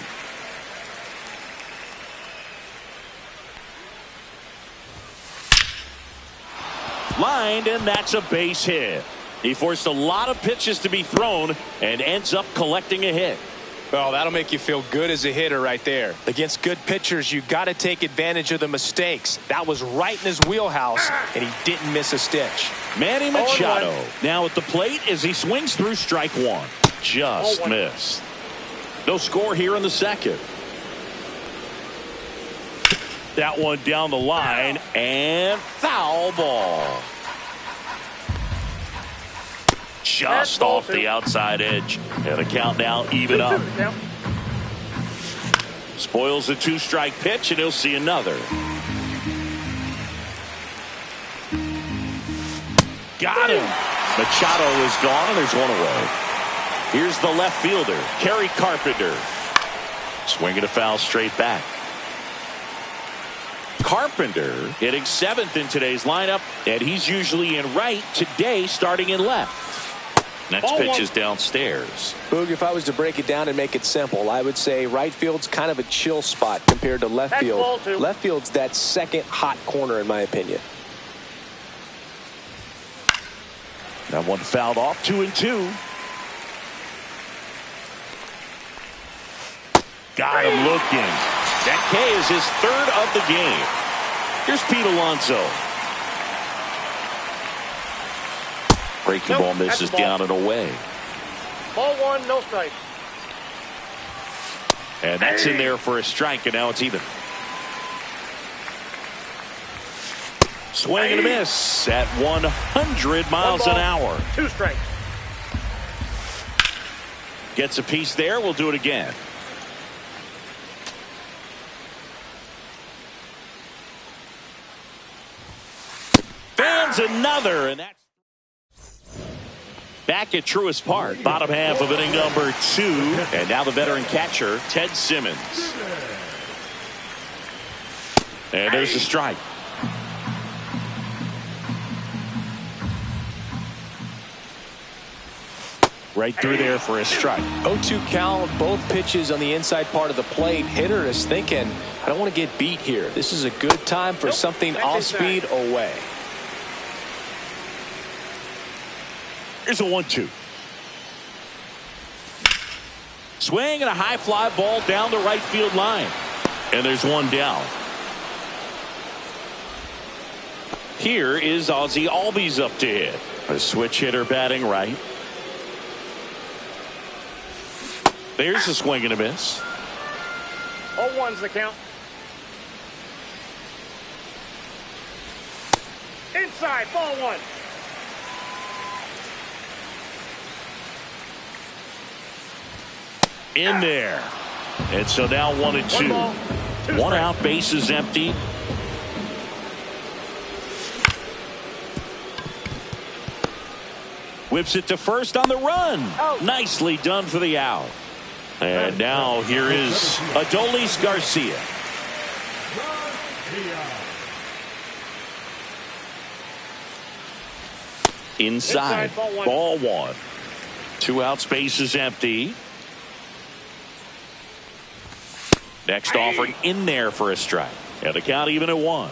Lined, and that's a base hit. He forced a lot of pitches to be thrown and ends up collecting a hit. Well, that'll make you feel good as a hitter right there. Against good pitchers, you got to take advantage of the mistakes. That was right in his wheelhouse, and he didn't miss a stitch. Manny Machado now at the plate as he swings through strike 1. Just missed. No score here in the second. That one down the line, and foul ball. Just off the outside edge. And the count now even up. Spoils the 2-strike pitch, and he'll see another. Got him. Machado is gone, and there's one away. Here's the left fielder, Kerry Carpenter. Swinging a foul straight back. Carpenter hitting 7th in today's lineup, and he's usually in right, today starting in left. Next pitch is downstairs. Boog, if I was to break it down and make it simple, I would say right field's kind of a chill spot compared to left field. Left field's that second hot corner in my opinion. That one fouled off. 2-2. Got him looking. That K is his 3rd of the game. Here's Pete Alonso. Breaking ball misses down and away. Ball 1, no strike. And that's in there for a strike, and now it's even. Swing and a miss at 100 miles an hour. 2 strikes. Gets a piece there. We'll do it again. Fans another, and that's back at Truist Park. Bottom half of inning number 2, and now the veteran catcher Ted Simmons. And there's a strike. Right through there for a strike. 0-2 count, both pitches on the inside part of the plate. Hitter is thinking, I don't want to get beat here. This is a good time for something off speed away. Here's a 1-2. Swing and a high fly ball down the right field line. And there's one down. Here is Ozzie Albies up to hit. A switch hitter batting right. There's a swing and a miss. 0-1's the count. Inside, ball one. In there. And so now 1-2. 1 ball, 2 One strikes. out, base is empty. Whips it to first on the run. Out. Nicely done for the out. And now here is Adolis Garcia. Inside, ball one. 2 outs, base is empty. Next offering in there for a strike. And the count even at 1.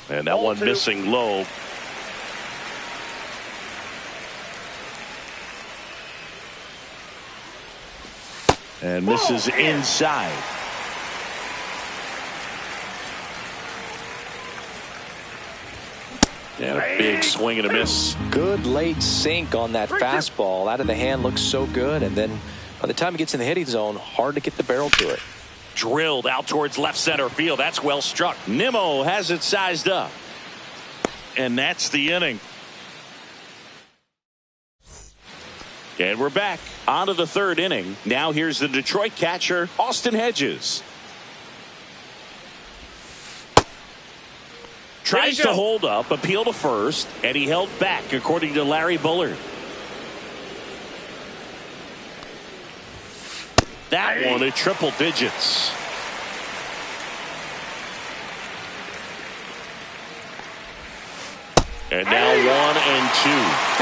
And that one missing low. And misses inside. And a big swing and a miss. Good late sink on that fastball. Out of the hand, looks so good. And then by the time it gets in the hitting zone, hard to get the barrel to it. Drilled out towards left center field. That's well struck. Nimmo has it sized up. And that's the inning. And we're back on to the 3rd inning. Now here's the Detroit catcher, Austin Hedges. Tries to hold up, appeal to first, and he held back, according to Larry Bullard. That one at triple digits. And now 1 and 2.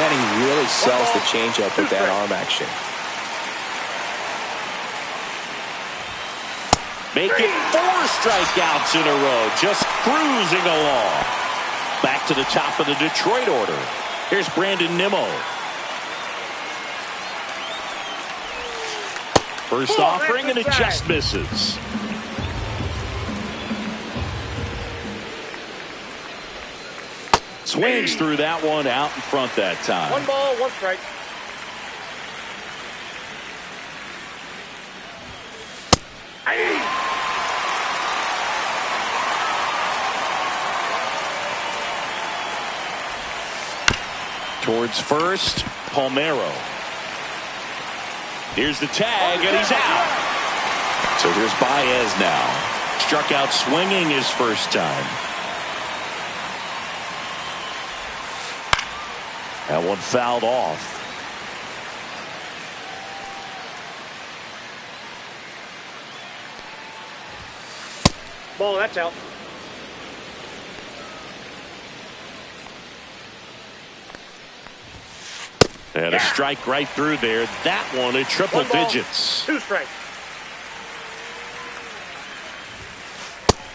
And he really sells the changeup with that arm action. Make it 4 strikeouts in a row. Just cruising along. Back to the top of the Detroit order. Here's Brandon Nimmo. First offering and it just misses. Swings through that one out in front that time. 1 ball, 1 strike. Towards first, Palmeiro. Here's the tag, and he's out. So here's Baez now. Struck out swinging his first time. That one fouled off. Ball, that's out. And a strike right through there. That one at triple 1 ball, digits. 2 strikes.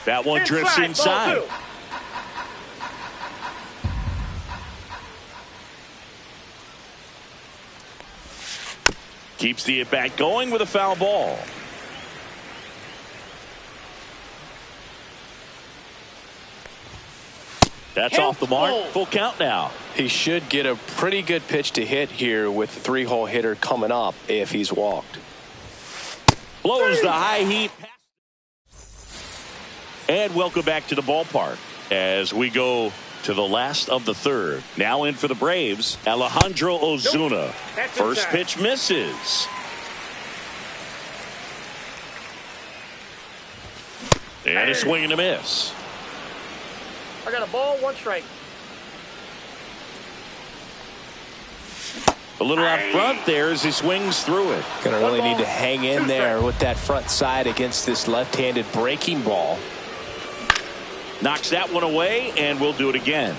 That one drifts inside. Ball 2. Keeps the at-bat going with a foul ball. That's off the mark. Full count now. He should get a pretty good pitch to hit here with the 3-hole hitter coming up if he's walked. Blows the high heat. And welcome back to the ballpark as we go to the last of the 3rd. Now in for the Braves, Alejandro Ozuna. First pitch misses. And a swing and a miss. I got a ball, 1 strike. A little out front there as he swings through it. Gonna really need to hang in there with that front side against this left-handed breaking ball. Knocks that one away, and we'll do it again.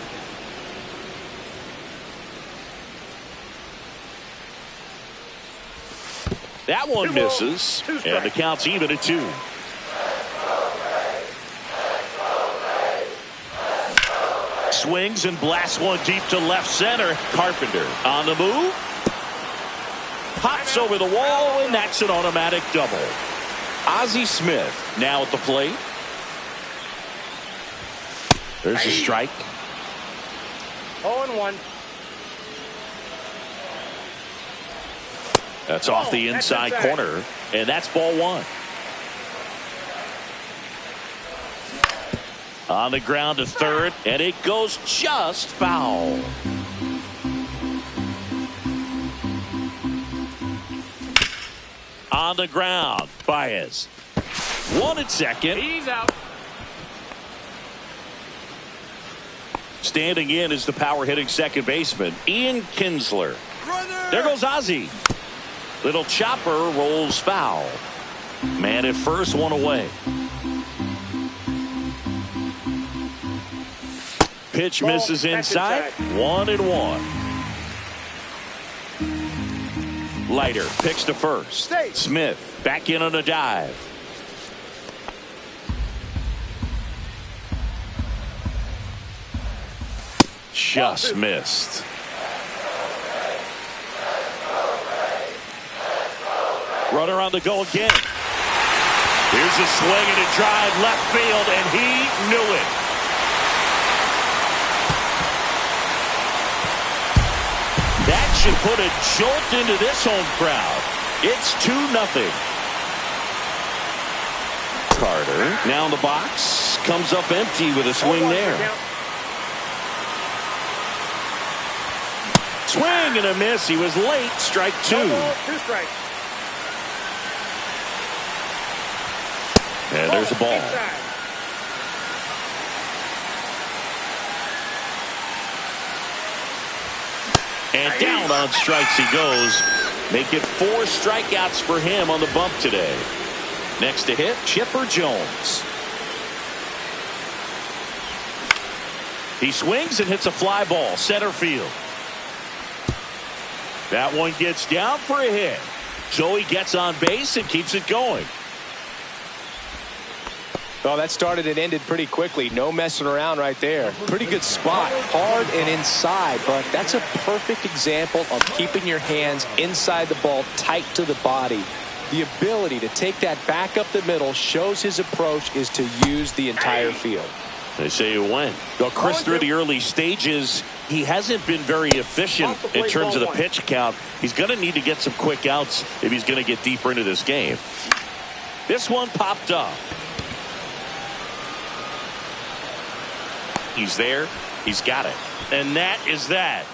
That one misses, and the count's even at 2. swings and blasts one deep to left center. Carpenter on the move. Pops over the wall, and that's an automatic double. Ozzie Smith now at the plate. There's a strike. 0-1. That's off the inside corner, and that's ball one. On the ground to third, and it goes just foul. On the ground, Baez. One at second. He's out. Standing in is the power hitting second baseman, Ian Kinsler. There goes Ozzie. Little chopper rolls foul. Man at first, one away. Pitch misses inside. 1-1. Leiter picks to first. Smith back in on a dive. Just missed. Runner on the go again. Here's a swing and a drive left field, and he knew it. That should put a jolt into this home crowd. It's 2-0. Carter now in the box. Comes up empty with a swing there. Swing and a miss. He was late. Strike two. 2 strikes. And there's a ball. Inside. And down on strikes he goes. Make it 4 strikeouts for him on the bump today. Next to hit, Chipper Jones. He swings and hits a fly ball. Center field. That one gets down for a hit. So he gets on base and keeps it going. Well, that started and ended pretty quickly. No messing around right there. Pretty good spot. Hard and inside, but that's a perfect example of keeping your hands inside the ball, tight to the body. The ability to take that back up the middle shows his approach is to use the entire field. They say he went. Well, Chris, through the early stages, he hasn't been very efficient in terms of the pitch count. He's going to need to get some quick outs if he's going to get deeper into this game. This one popped up. He's there. He's got it. And that is that.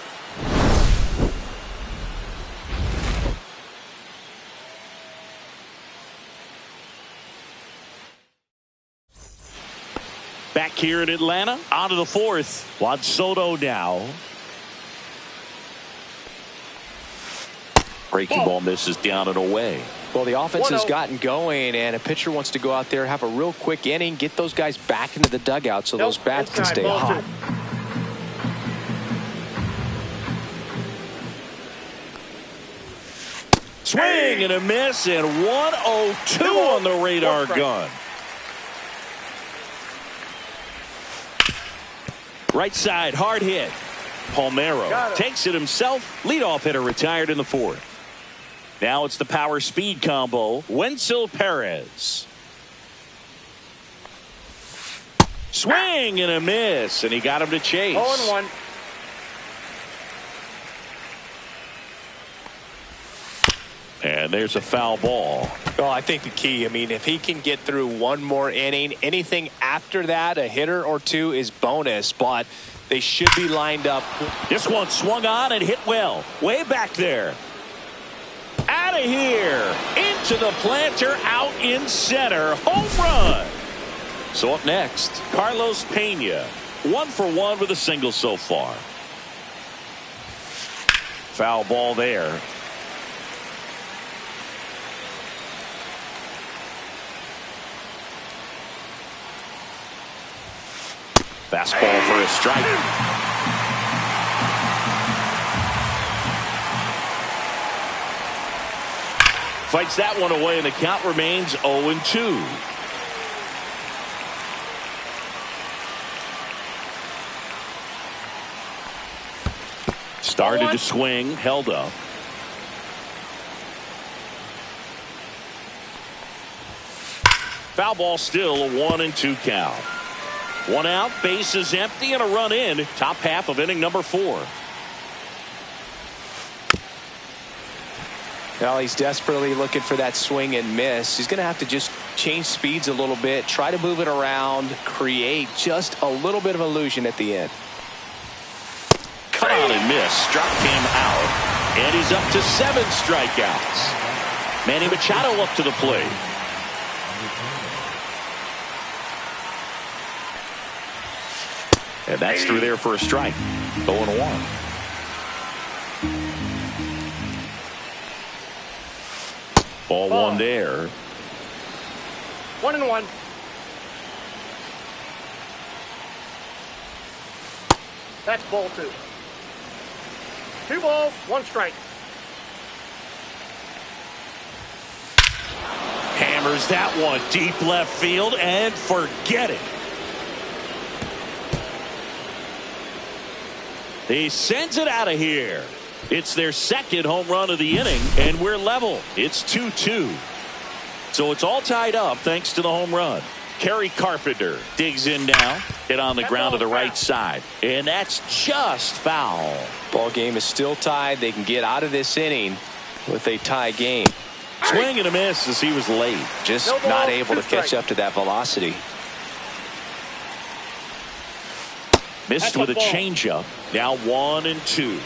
Back here in Atlanta, on to the fourth. Juan Soto now. Breaking ball misses down and away. Well, the offense has gotten going, and a pitcher wants to go out there, have a real quick inning, get those guys back into the dugout so those bats can stay hot. Swing and a miss, and 102 on the radar gun. Right side, hard hit. Palmeiro takes it himself. Leadoff hitter retired in the fourth. Now it's the power speed combo. Wenzel Perez. Swing and a miss, and he got him to chase. 0-1. And there's a foul ball. Well, I think the key, I mean, if he can get through one more inning, anything after that, a hitter or two is bonus, but they should be lined up. This one swung on and hit well. Way back there. Out of here. Into the planter, out in center. Home run. So up next, Carlos Pena. 1 for 1 with a single so far. Foul ball there. Fastball for a strike. Fights that one away, and the count remains 0-2. Started to swing, held up. Foul ball, still a 1-2 count. One out, base is empty, and a run in. Top half of inning number 4. Well, he's desperately looking for that swing and miss. He's going to have to just change speeds a little bit, try to move it around, create just a little bit of illusion at the end. Cut out and miss. Struck him out, and he's up to 7 strikeouts. Manny Machado up to the plate. And that's through there for a strike. 0-1. Ball 1 there. 1-1. That's ball 2. 2 balls, 1 strike. Hammers that one deep left field and forget it. He sends it out of here. It's their second home run of the inning, and we're level. It's 2-2. So it's all tied up thanks to the home run. Kerry Carpenter digs in now. Hit on the ground to the right side. And that's just foul. Ball game is still tied. They can get out of this inning with a tie game. Swing and a miss as he was late. Just not able to catch up to that velocity. Missed with a changeup. Now 1-2.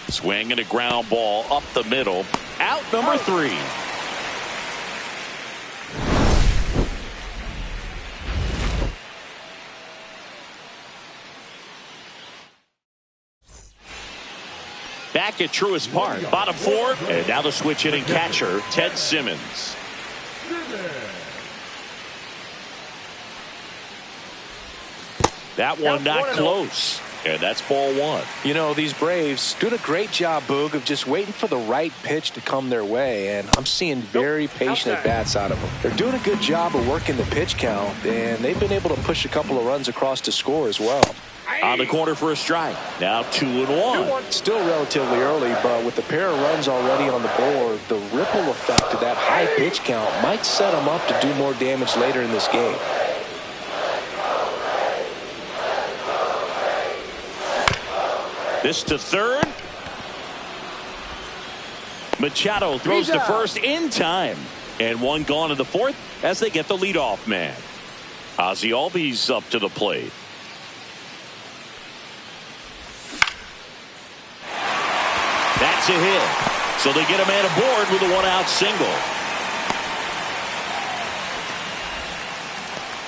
Swing and a ground ball up the middle. Out number 3. Back at Truist Park. Bottom 4. And now the switch hitting catcher, Ted Simmons. That one not close. And that's ball 1. You know, these Braves doing a great job, Boog, of just waiting for the right pitch to come their way. And I'm seeing very patient at-bats out of them. They're doing a good job of working the pitch count, and they've been able to push a couple of runs across to score as well. On the corner for a strike. Now 2-1. Still relatively early, but with the pair of runs already on the board, the ripple effect of that high pitch count might set them up to do more damage later in this game. This to third. Machado throws to first in time. And one gone in the 4th as they get the leadoff man. Ozzie Albies up to the plate. That's a hit. So they get a man aboard with a 1-out single.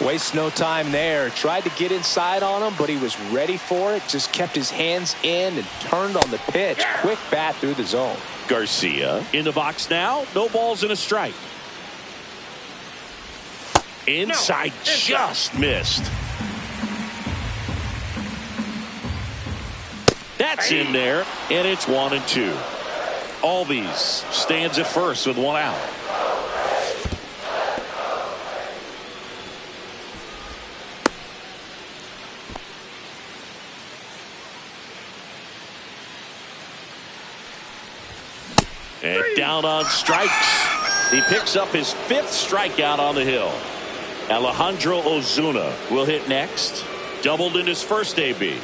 Waste no time there. Tried to get inside on him, but he was ready for it. Just kept his hands in and turned on the pitch. Quick bat through the zone. Garcia in the box now. No balls and a strike. Inside, just missed. That's in there, and it's 1-2. Albies stands at first with 1 out. And down on strikes. He picks up his 5th strikeout on the hill. Alejandro Ozuna will hit next. Doubled in his first AB.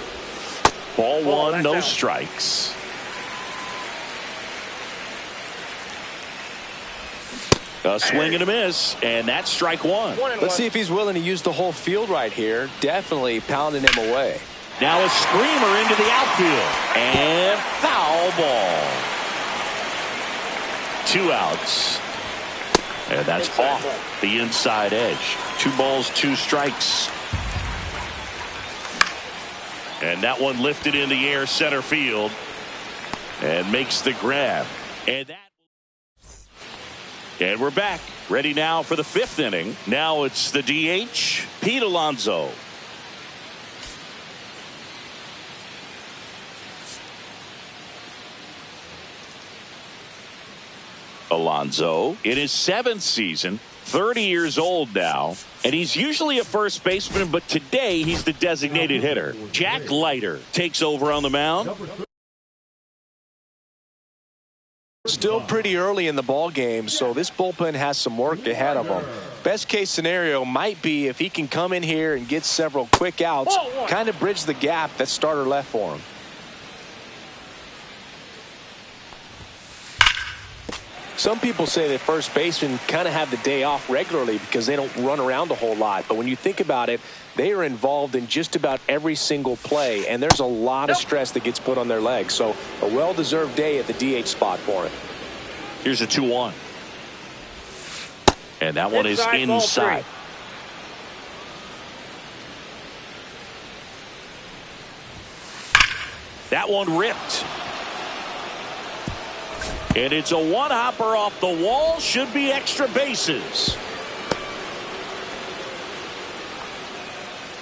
Ball 1, no strikes. A swing and a miss, and that's strike 1. Let's see if he's willing to use the whole field right here. Definitely pounding him away. Now a screamer into the outfield. And foul ball. 2 outs. And that's off the inside edge. 2 balls, 2 strikes. And that one lifted in the air center field. And makes the grab. And we're back. Ready now for the 5th inning. Now it's the DH, Pete Alonso. Alonso in his 7th season, 30 years old now, and he's usually a first baseman, but today he's the designated hitter. Jack Leiter takes over on the mound. Still pretty early in the ball game, so this bullpen has some work ahead of them. Best case scenario might be if he can come in here and get several quick outs, kind of bridge the gap that starter left for him. Some people say that first basemen kind of have the day off regularly because they don't run around a whole lot. But when you think about it, they are involved in just about every single play, and there's a lot of stress that gets put on their legs. So a well-deserved day at the DH spot for him. Here's a 2-1. And that one is inside. That one ripped. And it's a one-hopper off the wall. Should be extra bases.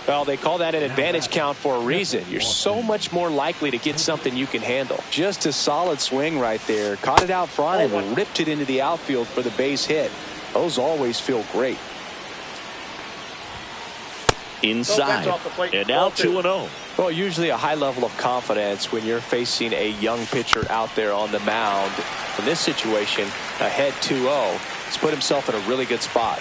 Well, they call that an advantage count for a reason. You're so much more likely to get something you can handle. Just a solid swing right there. Caught it out front and ripped it into the outfield for the base hit. Those always feel great. Inside. And now 2-0. Well, usually a high level of confidence when you're facing a young pitcher out there on the mound. In this situation, ahead 2-0. He's put himself in a really good spot.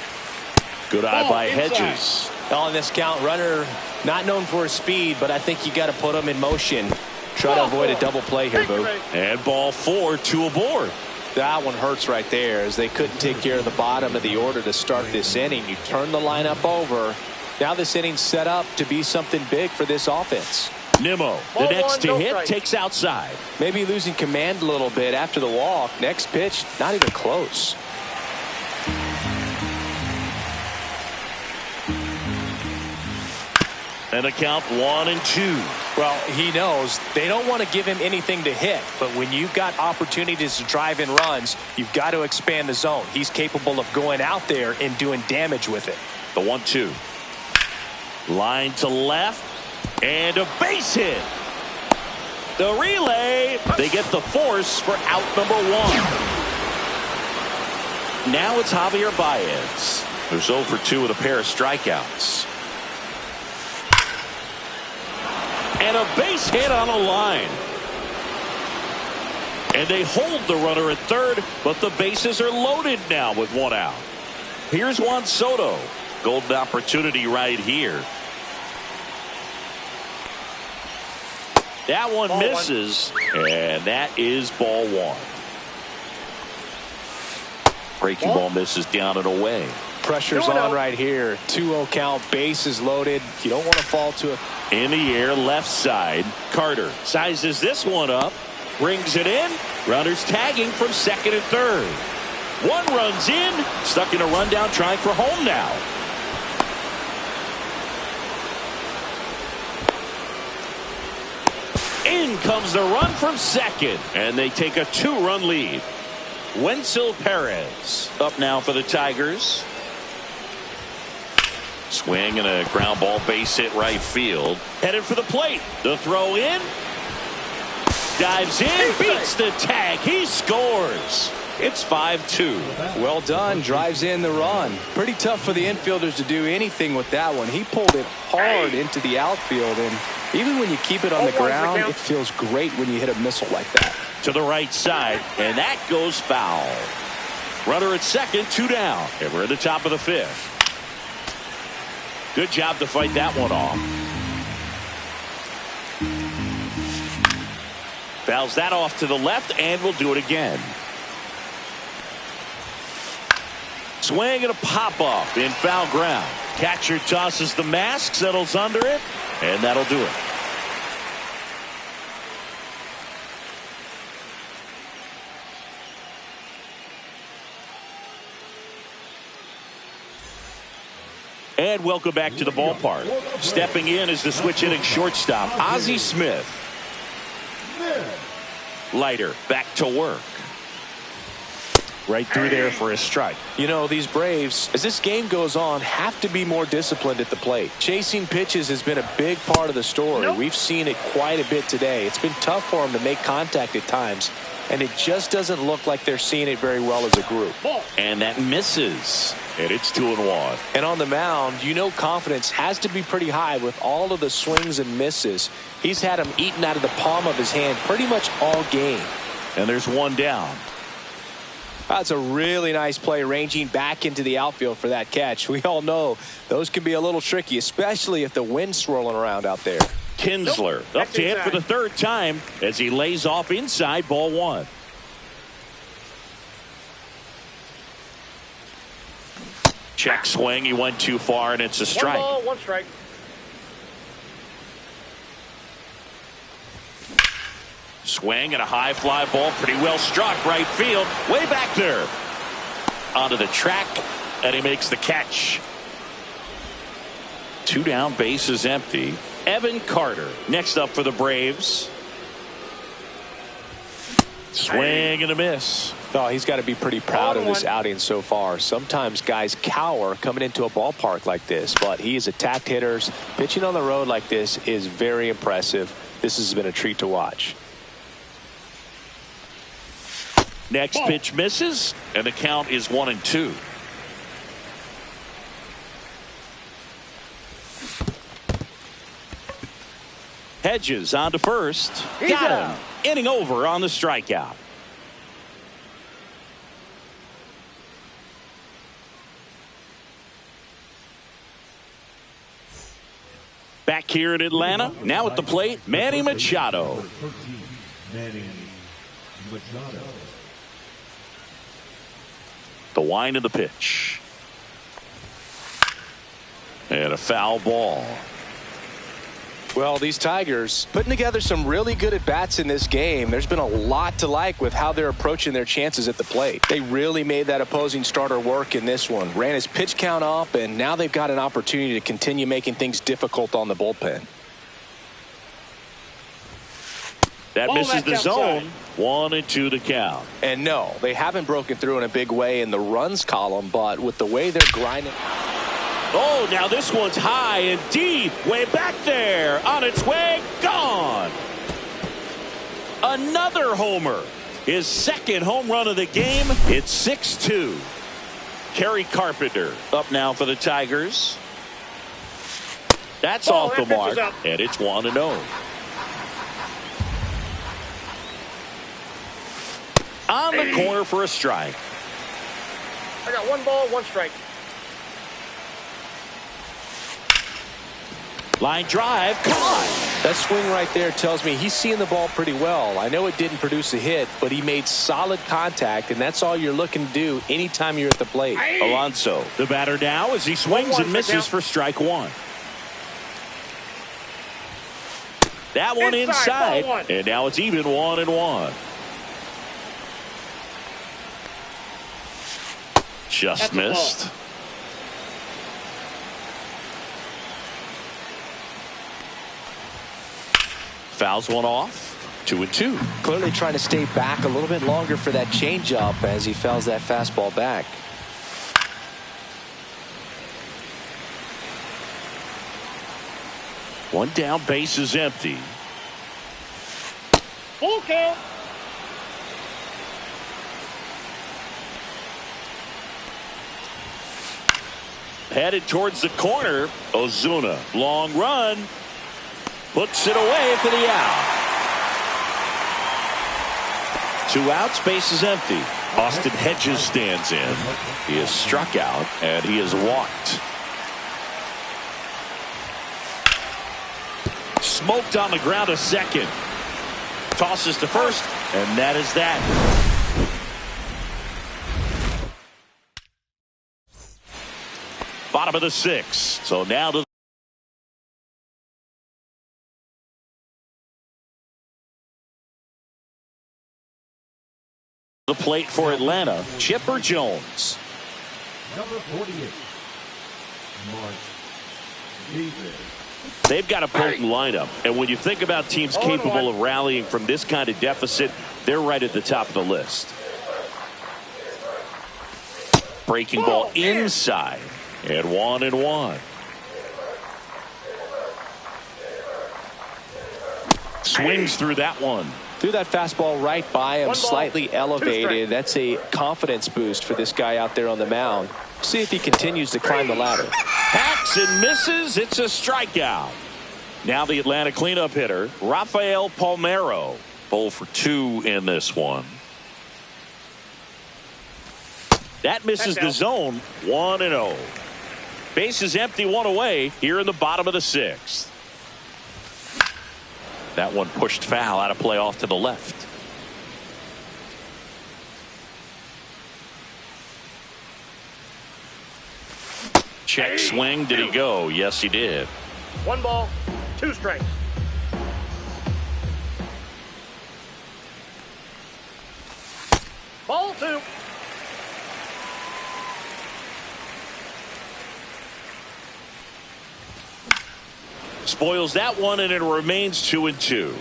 Good eye by Hedges. On this count, runner not known for his speed, but I think you got to put him in motion. Try to avoid a double play here, Boo. And ball 4, 2 aboard. That one hurts right there as they couldn't take care of the bottom of the order to start this inning. You turn the lineup over. Now this inning's set up to be something big for this offense. Nimmo, the next to hit, takes outside. Maybe losing command a little bit after the walk. Next pitch, not even close. And a count 1-2. Well, he knows they don't want to give him anything to hit, but when you've got opportunities to drive in runs, you've got to expand the zone. He's capable of going out there and doing damage with it. The 1-2. Line to left. And a base hit. The relay. They get the force for out number 1. Now it's Javier Baez, who's 0 for 2 with a pair of strikeouts. And a base hit on a line. And they hold the runner at third, but the bases are loaded now with 1 out. Here's Juan Soto. Golden opportunity right here. That one misses, and that is ball 1. Breaking ball misses down and away. Pressure's on right here. 2-0 count, bases loaded. You don't want to fall to it. In the air, left side. Carter sizes this one up, brings it in. Runners tagging from second and third. One runs in, stuck in a rundown, trying for home now. In comes the run from second, and they take a 2-run lead. Wenzel Perez up now for the Tigers. Swing and a ground ball base hit right field. Headed for the plate. The throw in. Dives in. Beats the tag. He scores. It's 5-2. Well done. Drives in the run. Pretty tough for the infielders to do anything with that one. He pulled it hard into the outfield, and even when you keep it on the ground, it feels great when you hit a missile like that. To the right side, and that goes foul. Runner at second, 2 down. And we're at the top of the 5th. Good job to fight that one off. Fouls that off to the left, and we'll do it again. Swing and a pop-off in foul ground. Catcher tosses the mask, settles under it, and that'll do it. And welcome back to the ballpark. Stepping in is the switch hitting shortstop, Ozzie Smith. Leiter back to work. Right through there for a strike. You know, these Braves, as this game goes on, have to be more disciplined at the plate. Chasing pitches has been a big part of the story. We've seen it quite a bit today. It's been tough for them to make contact at times, and it just doesn't look like they're seeing it very well as a group. And that misses. And it's 2-1. And on the mound, you know confidence has to be pretty high with all of the swings and misses. He's had them eaten out of the palm of his hand pretty much all game. And there's one down. That's a really nice play, ranging back into the outfield for that catch. We all know those can be a little tricky, especially if the wind's swirling around out there. Kinsler up to hit for the third time as he lays off inside, ball one. Check swing. He went too far, and it's a strike. 1 ball, 1 strike. Swing and a high fly ball, pretty well struck right field, way back there. Onto the track, and he makes the catch. 2 down, bases empty. Evan Carter next up for the Braves. Swing and a miss. Oh, he's got to be pretty proud of this outing so far. Sometimes guys cower coming into a ballpark like this, but he has attacked hitters. Pitching on the road like this is very impressive. This has been a treat to watch. Next pitch misses, and the count is 1-2. Hedges on to first. Got him. Inning over on the strikeout. Back here in Atlanta, now at the plate, Manny Machado. Manny Machado. The wind of the pitch. And a foul ball. Well, these Tigers putting together some really good at-bats in this game. There's been a lot to like with how they're approaching their chances at the plate. They really made that opposing starter work in this one. Ran his pitch count up, and now they've got an opportunity to continue making things difficult on the bullpen. That misses the zone. 1-2 to count. And no, they haven't broken through in a big way in the runs column, but with the way they're grinding. Oh, now this one's high and deep, way back there, on its way, gone. Another homer, his second home run of the game. It's 6-2. Kerry Carpenter up now for the Tigers. That's off the mark, and it's 1-0. On the corner for a strike. I got 1 ball, 1 strike. Line drive, caught. That swing right there tells me he's seeing the ball pretty well. I know it didn't produce a hit, but he made solid contact, and that's all you're looking to do anytime you're at the plate. Alonso, the batter now, as he swings and misses for strike 1. That one inside, and now it's even 1-1. Just missed. Fouls one off. 2-2. Clearly trying to stay back a little bit longer for that changeup as he fouls that fastball back. One down, base is empty. Full count. Headed towards the corner. Ozuna, long run. Puts it away for the out. 2 outs, base is empty. Austin Hedges stands in. He is struck out, and he is walked. Smoked on the ground a second. Tosses to first, and that is that. Bottom of the 6th. So now to the plate for Atlanta, Chipper Jones. Number 48, Mark Davis. They've got a potent lineup, and when you think about teams capable of rallying from this kind of deficit, they're right at the top of the list. Breaking ball inside, and 1-1. Swings through that one. Threw that fastball right by him, One ball, slightly 2 elevated. strikes. That's a confidence boost for this guy out there on the mound. See if he continues to climb the ladder. Hacks and misses. It's a strikeout. Now the Atlanta cleanup hitter, Rafael Palmeiro. 0 for 2 in this one. That misses the zone. 1-0. Base is empty, 1 away here in the bottom of the 6th. That one pushed foul, out of play off to the left. Check swing. Did he go? Yes, he did. 1 ball, 2 strikes. Ball 2. Spoils that one, and it remains 2-2.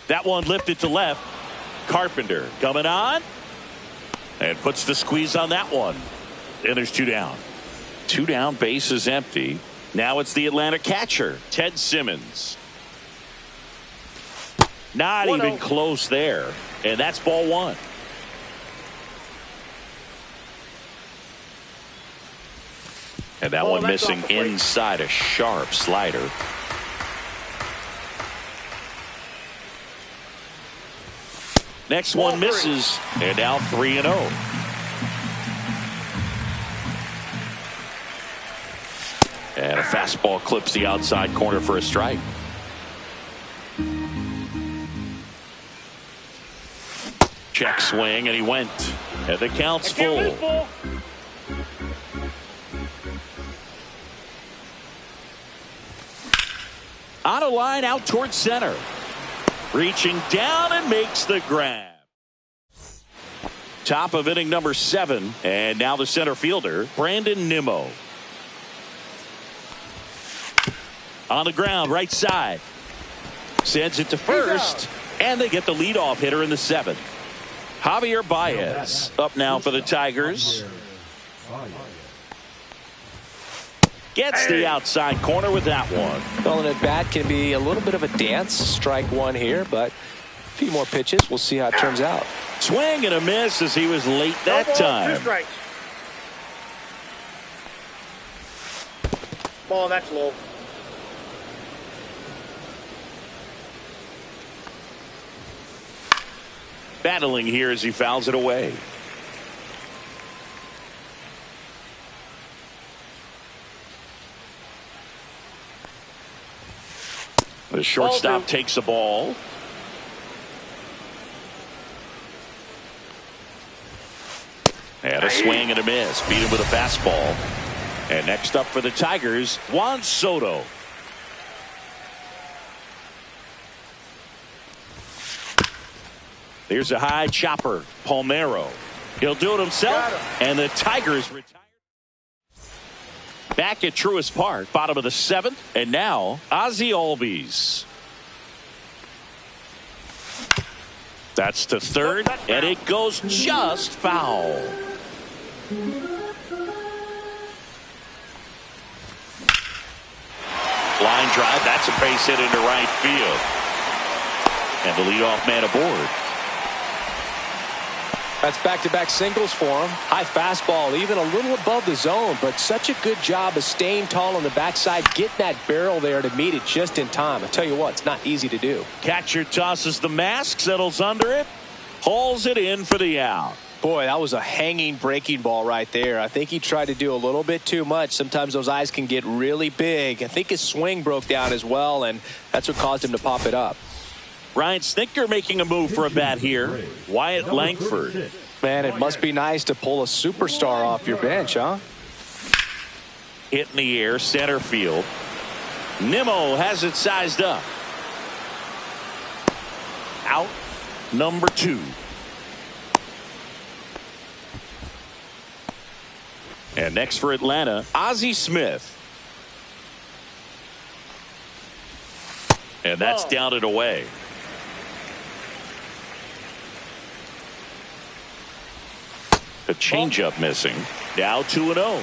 That one lifted to left. Carpenter coming on and puts the squeeze on that one. And there's 2 down. 2 down, base is empty. Now it's the Atlanta catcher, Ted Simmons. Not 1-0. even close there. And that's ball 1. And that one that's missing off the plate. inside a sharp slider. Next Ball one 3. misses, and now 3-0. And a fastball clips the outside corner for a strike. Check swing, and he went. And the count's full. On a line out towards center. Reaching down and makes the grab. Top of inning number 7. And now the center fielder, Brandon Nimmo. On the ground, right side. Sends it to first. And they get the leadoff hitter in the 7th. Javier Baez up now for the Tigers. Gets the outside corner with that one. Well, an at bat can be a little bit of a dance. Strike 1 here, but a few more pitches. We'll see how it turns out. Swing and a miss as he was late that No ball, time. 2 strikes. Ball, that's low. Battling here as he fouls it away. The shortstop takes the ball. And a swing and a miss. Beat him with a fastball. And next up for the Tigers, Juan Soto. Here's a high chopper, Palmeiro. He'll do it himself, and the Tigers retire. Back at Truist Park, bottom of the 7th, and now Ozzie Albies. That's to third, and it goes just foul. Line drive, that's a base hit into right field. And the leadoff man aboard. That's back-to-back singles for him. High fastball, even a little above the zone, but such a good job of staying tall on the backside, getting that barrel there to meet it just in time. I tell you what, it's not easy to do. Catcher tosses the mask, settles under it, hauls it in for the out. Boy, that was a hanging breaking ball right there. I think he tried to do a little bit too much. Sometimes those eyes can get really big. I think his swing broke down as well, and that's what caused him to pop it up. Ryan Snitker making a move for a bat here. Wyatt Langford. Man, it must be nice to pull a superstar off your bench, huh? Hit in the air, center field. Nimmo has it sized up. Out number 2. And next for Atlanta, Ozzie Smith. And that's down and away. The changeup missing. Now 2-0.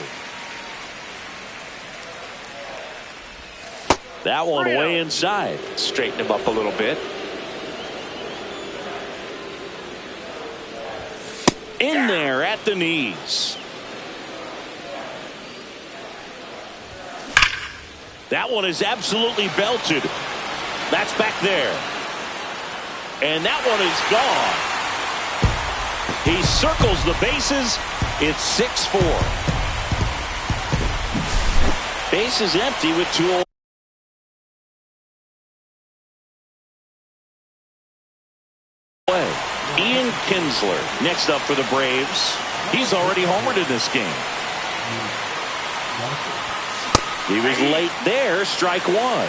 That one way inside. Straighten him up a little bit. In there at the knees. That one is absolutely belted. That's back there. And that one is gone. He circles the bases. It's 6-4. Base is empty with 2 away. Ian Kinsler next up for the Braves. He's already homered in this game. He was late there. Strike one.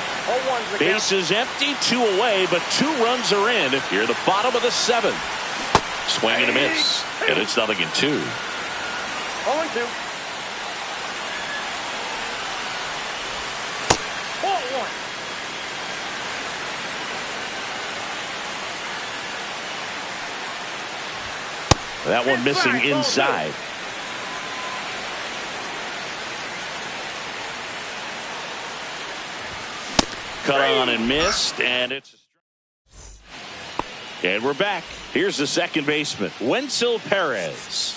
Base is empty. 2 away, but 2 runs are in. Here, the bottom of the 7th. Swing and a miss. And it's 0-2. 0-2. 4-1. That one missing inside. Cut on and missed, and it's and we're back. Here's the second baseman, Wenzel Perez.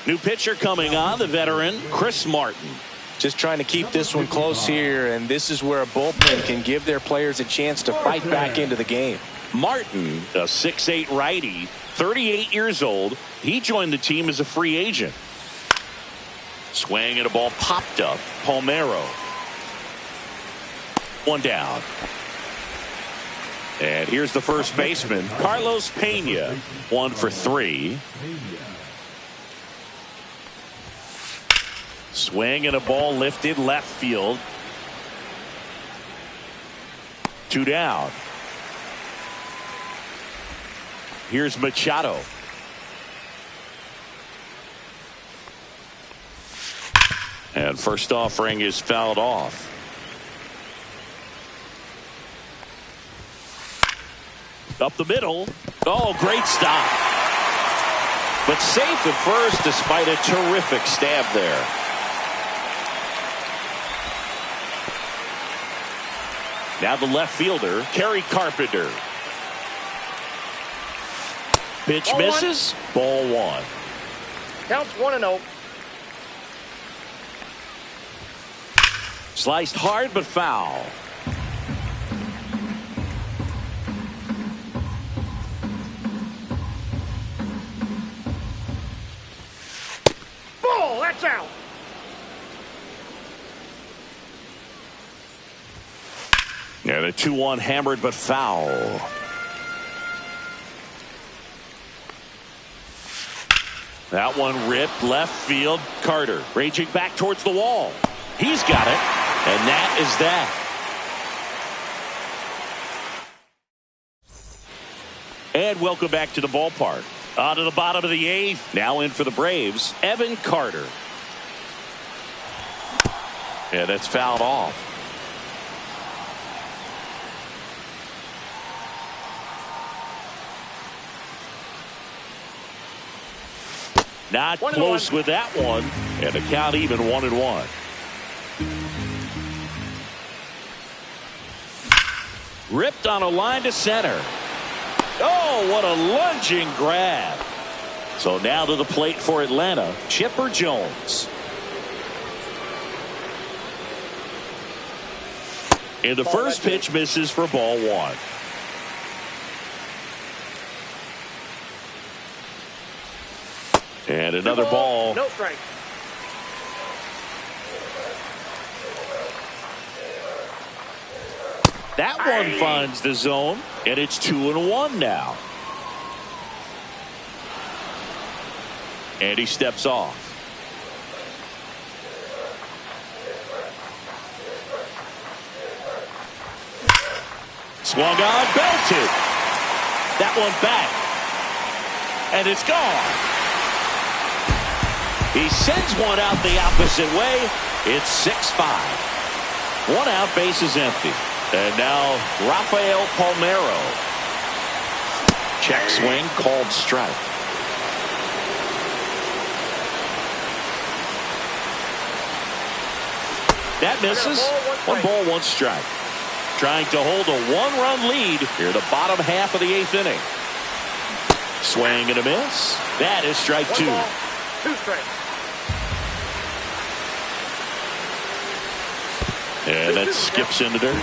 New pitcher coming on, the veteran Chris Martin. Just trying to keep this one close here, and this is where a bullpen can give their players a chance to fight back into the game. Martin, a 6'8" righty, 38 years old. He joined the team as a free agent. Swing and a ball popped up. Palmeiro. One down. And here's the first baseman, Carlos Pena. 1 for 3. Swing and a ball lifted left field. 2 down. Here's Machado. And first offering is fouled off. Up the middle. Oh, great stop. But safe at first despite a terrific stab there. Now the left fielder, Kerry Carpenter. Pitch misses. Ball 1. Counts 1-0. Sliced hard but foul. Ball, that's out. And a 2-1 hammered but foul. That one ripped left field. Carter raging back towards the wall. He's got it. And that is that. And welcome back to the ballpark. On to the bottom of the 8th. Now in for the Braves, Evan Carter. And that's fouled off. Not close with that one. And the count even 1-1. Ripped on a line to center. Oh, what a lunging grab. So now to the plate for Atlanta, Chipper Jones. And the first pitch misses for ball 1. And another ball. No strike. That one finds the zone, and it's 2-1 now. And he steps off. Swung on, belted. That one back. And it's gone. He sends one out the opposite way. It's 6-5. 1 out, base is empty. And now Rafael Palmeiro. Check swing, called strike. That misses. 1 ball, 1 strike. Trying to hold a 1-run lead here, the bottom half of the 8th inning. Swing and a miss. That is strike 2. 1 ball, 2 strikes. And that skips into dirt.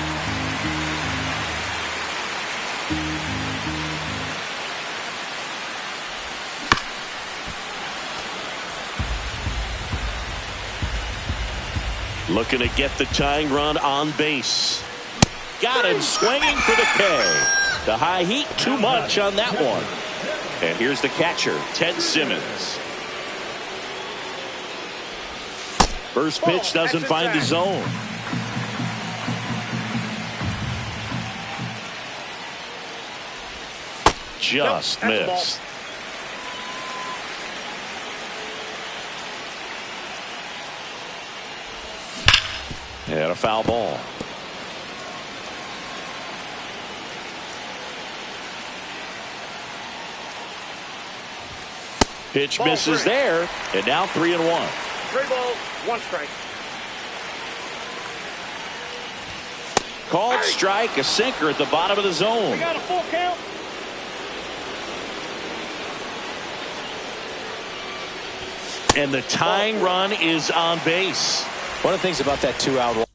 Looking to get the tying run on base. Got him swinging for the K. The high heat, too much on that one. And here's the catcher, Ted Simmons. First pitch doesn't find the zone. Just missed. And a foul ball. Pitch misses there, and now 3-1. 3 balls, 1 strike. Called strike, a sinker at the bottom of the zone. We got a full count. And the tying run is on base. One of the things about that 2-out.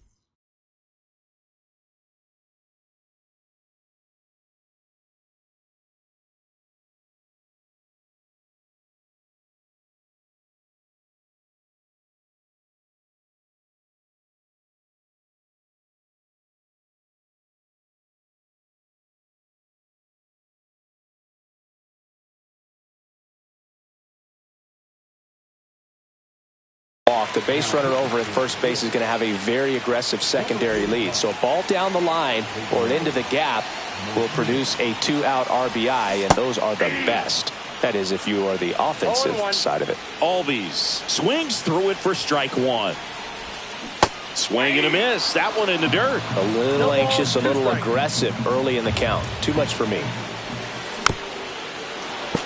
The base runner over at first base is going to have a very aggressive secondary lead. So a ball down the line or into the gap will produce a 2-out RBI, and those are the best. That is, if you are the offensive side of it. Albies swings through it for strike 1. Swing and a miss. That one in the dirt. A little anxious, a little aggressive early in the count. Too much for me.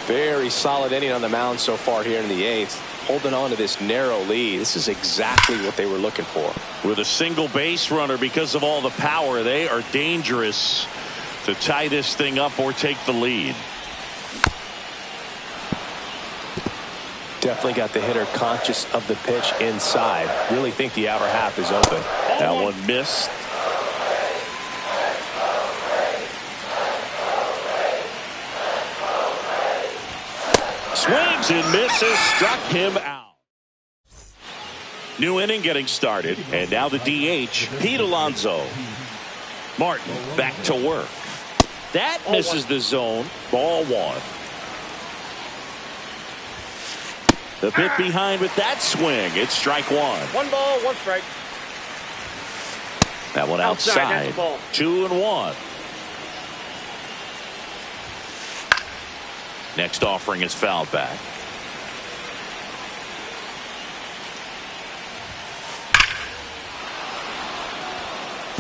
Very solid inning on the mound so far here in the 8th. Holding on to this narrow lead. This is exactly what they were looking for. With a single base runner, because of all the power, they are dangerous to tie this thing up or take the lead. Definitely got the hitter conscious of the pitch inside. Really think the outer half is open. That one missed. Swings and misses, struck him out. New inning getting started, and now the DH, Pete Alonso. Martin back to work. That misses the zone. Ball 1. The bit behind with that swing. It's strike 1. 1 ball, 1 strike. That one outside. 2-1. Next offering is fouled back.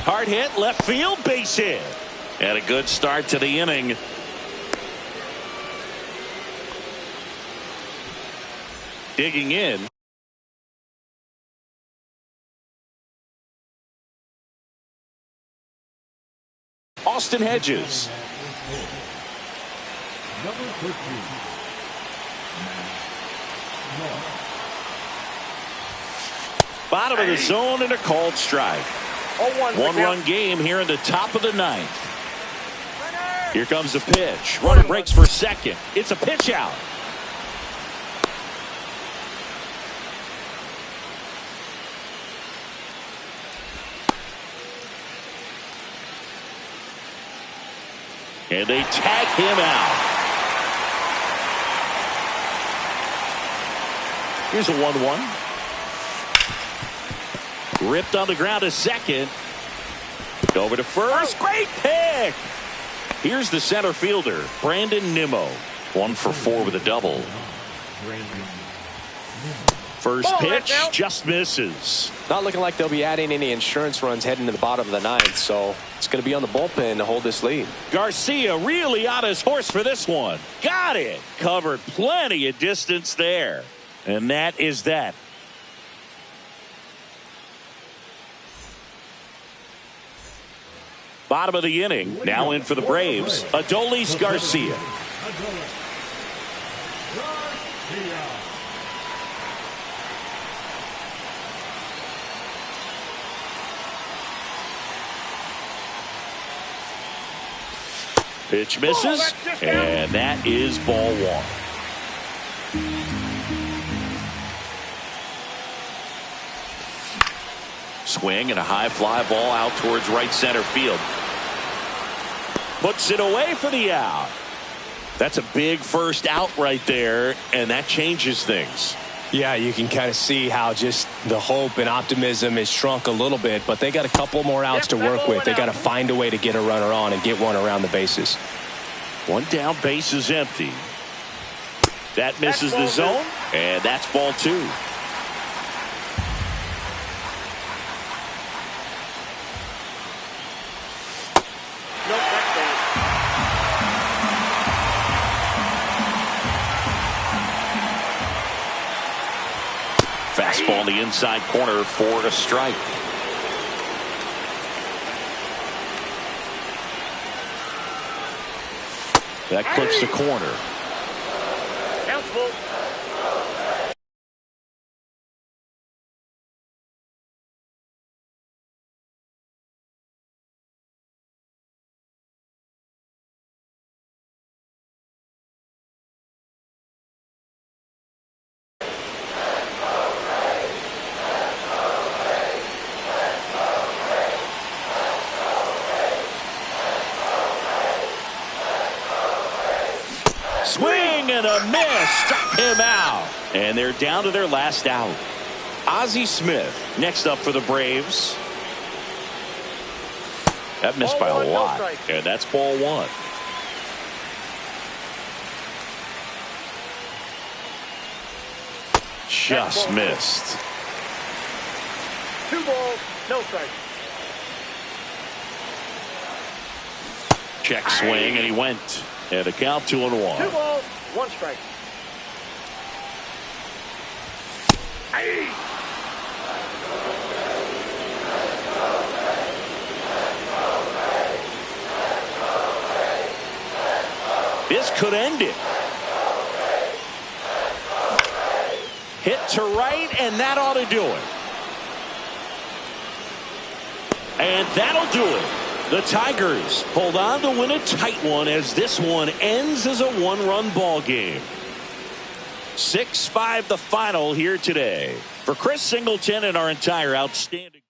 Hard hit, left field, base hit. And a good start to the inning. Digging in. Austin Hedges. Number 13. Bottom of the zone and a called strike. 1-run game here in the top of the 9th. Here comes the pitch. Runner breaks for second. It's a pitch out. And they tag him out. Here's a 1-1. Ripped on the ground to second. Over to first. Great pick. Here's the center fielder, Brandon Nimmo. 1 for 4 with a double. First Ball, pitch that's out. just misses. Not looking like they'll be adding any insurance runs heading to the bottom of the ninth, so it's going to be on the bullpen to hold this lead. Garcia really on his horse for this one. Got it. Covered plenty of distance there. And that is that. Bottom of the inning. Now in for the Braves, Adolis Garcia. Pitch misses, and that is ball one. Swing and a high fly ball out towards right center field. Puts it away for the out. That's a big first out right there, and that changes things. Yeah, you can kind of see how just the hope and optimism is shrunk a little bit, but they got a couple more outs to work with. They got to find a way to get a runner on and get one around the bases. One down, base is empty. That misses the zone, and that's ball two. No, that's bad. Fastball in the inside corner for a strike. That clips the corner. Counts full. Swing and a miss. Struck him out. And they're down to their last out. Ozzie Smith next up for the Braves. That missed by a lot. And that's ball one. Just missed. 2 balls, no strikes. Check swing, and he went. And a count 2-1. 2 balls, 1 strike. This could end it. Hit to right, and that ought to do it. And that'll do it. The Tigers hold on to win a tight one as this one ends as a 1-run ball game. 6-5 the final here today. For Chris Singleton and our entire outstanding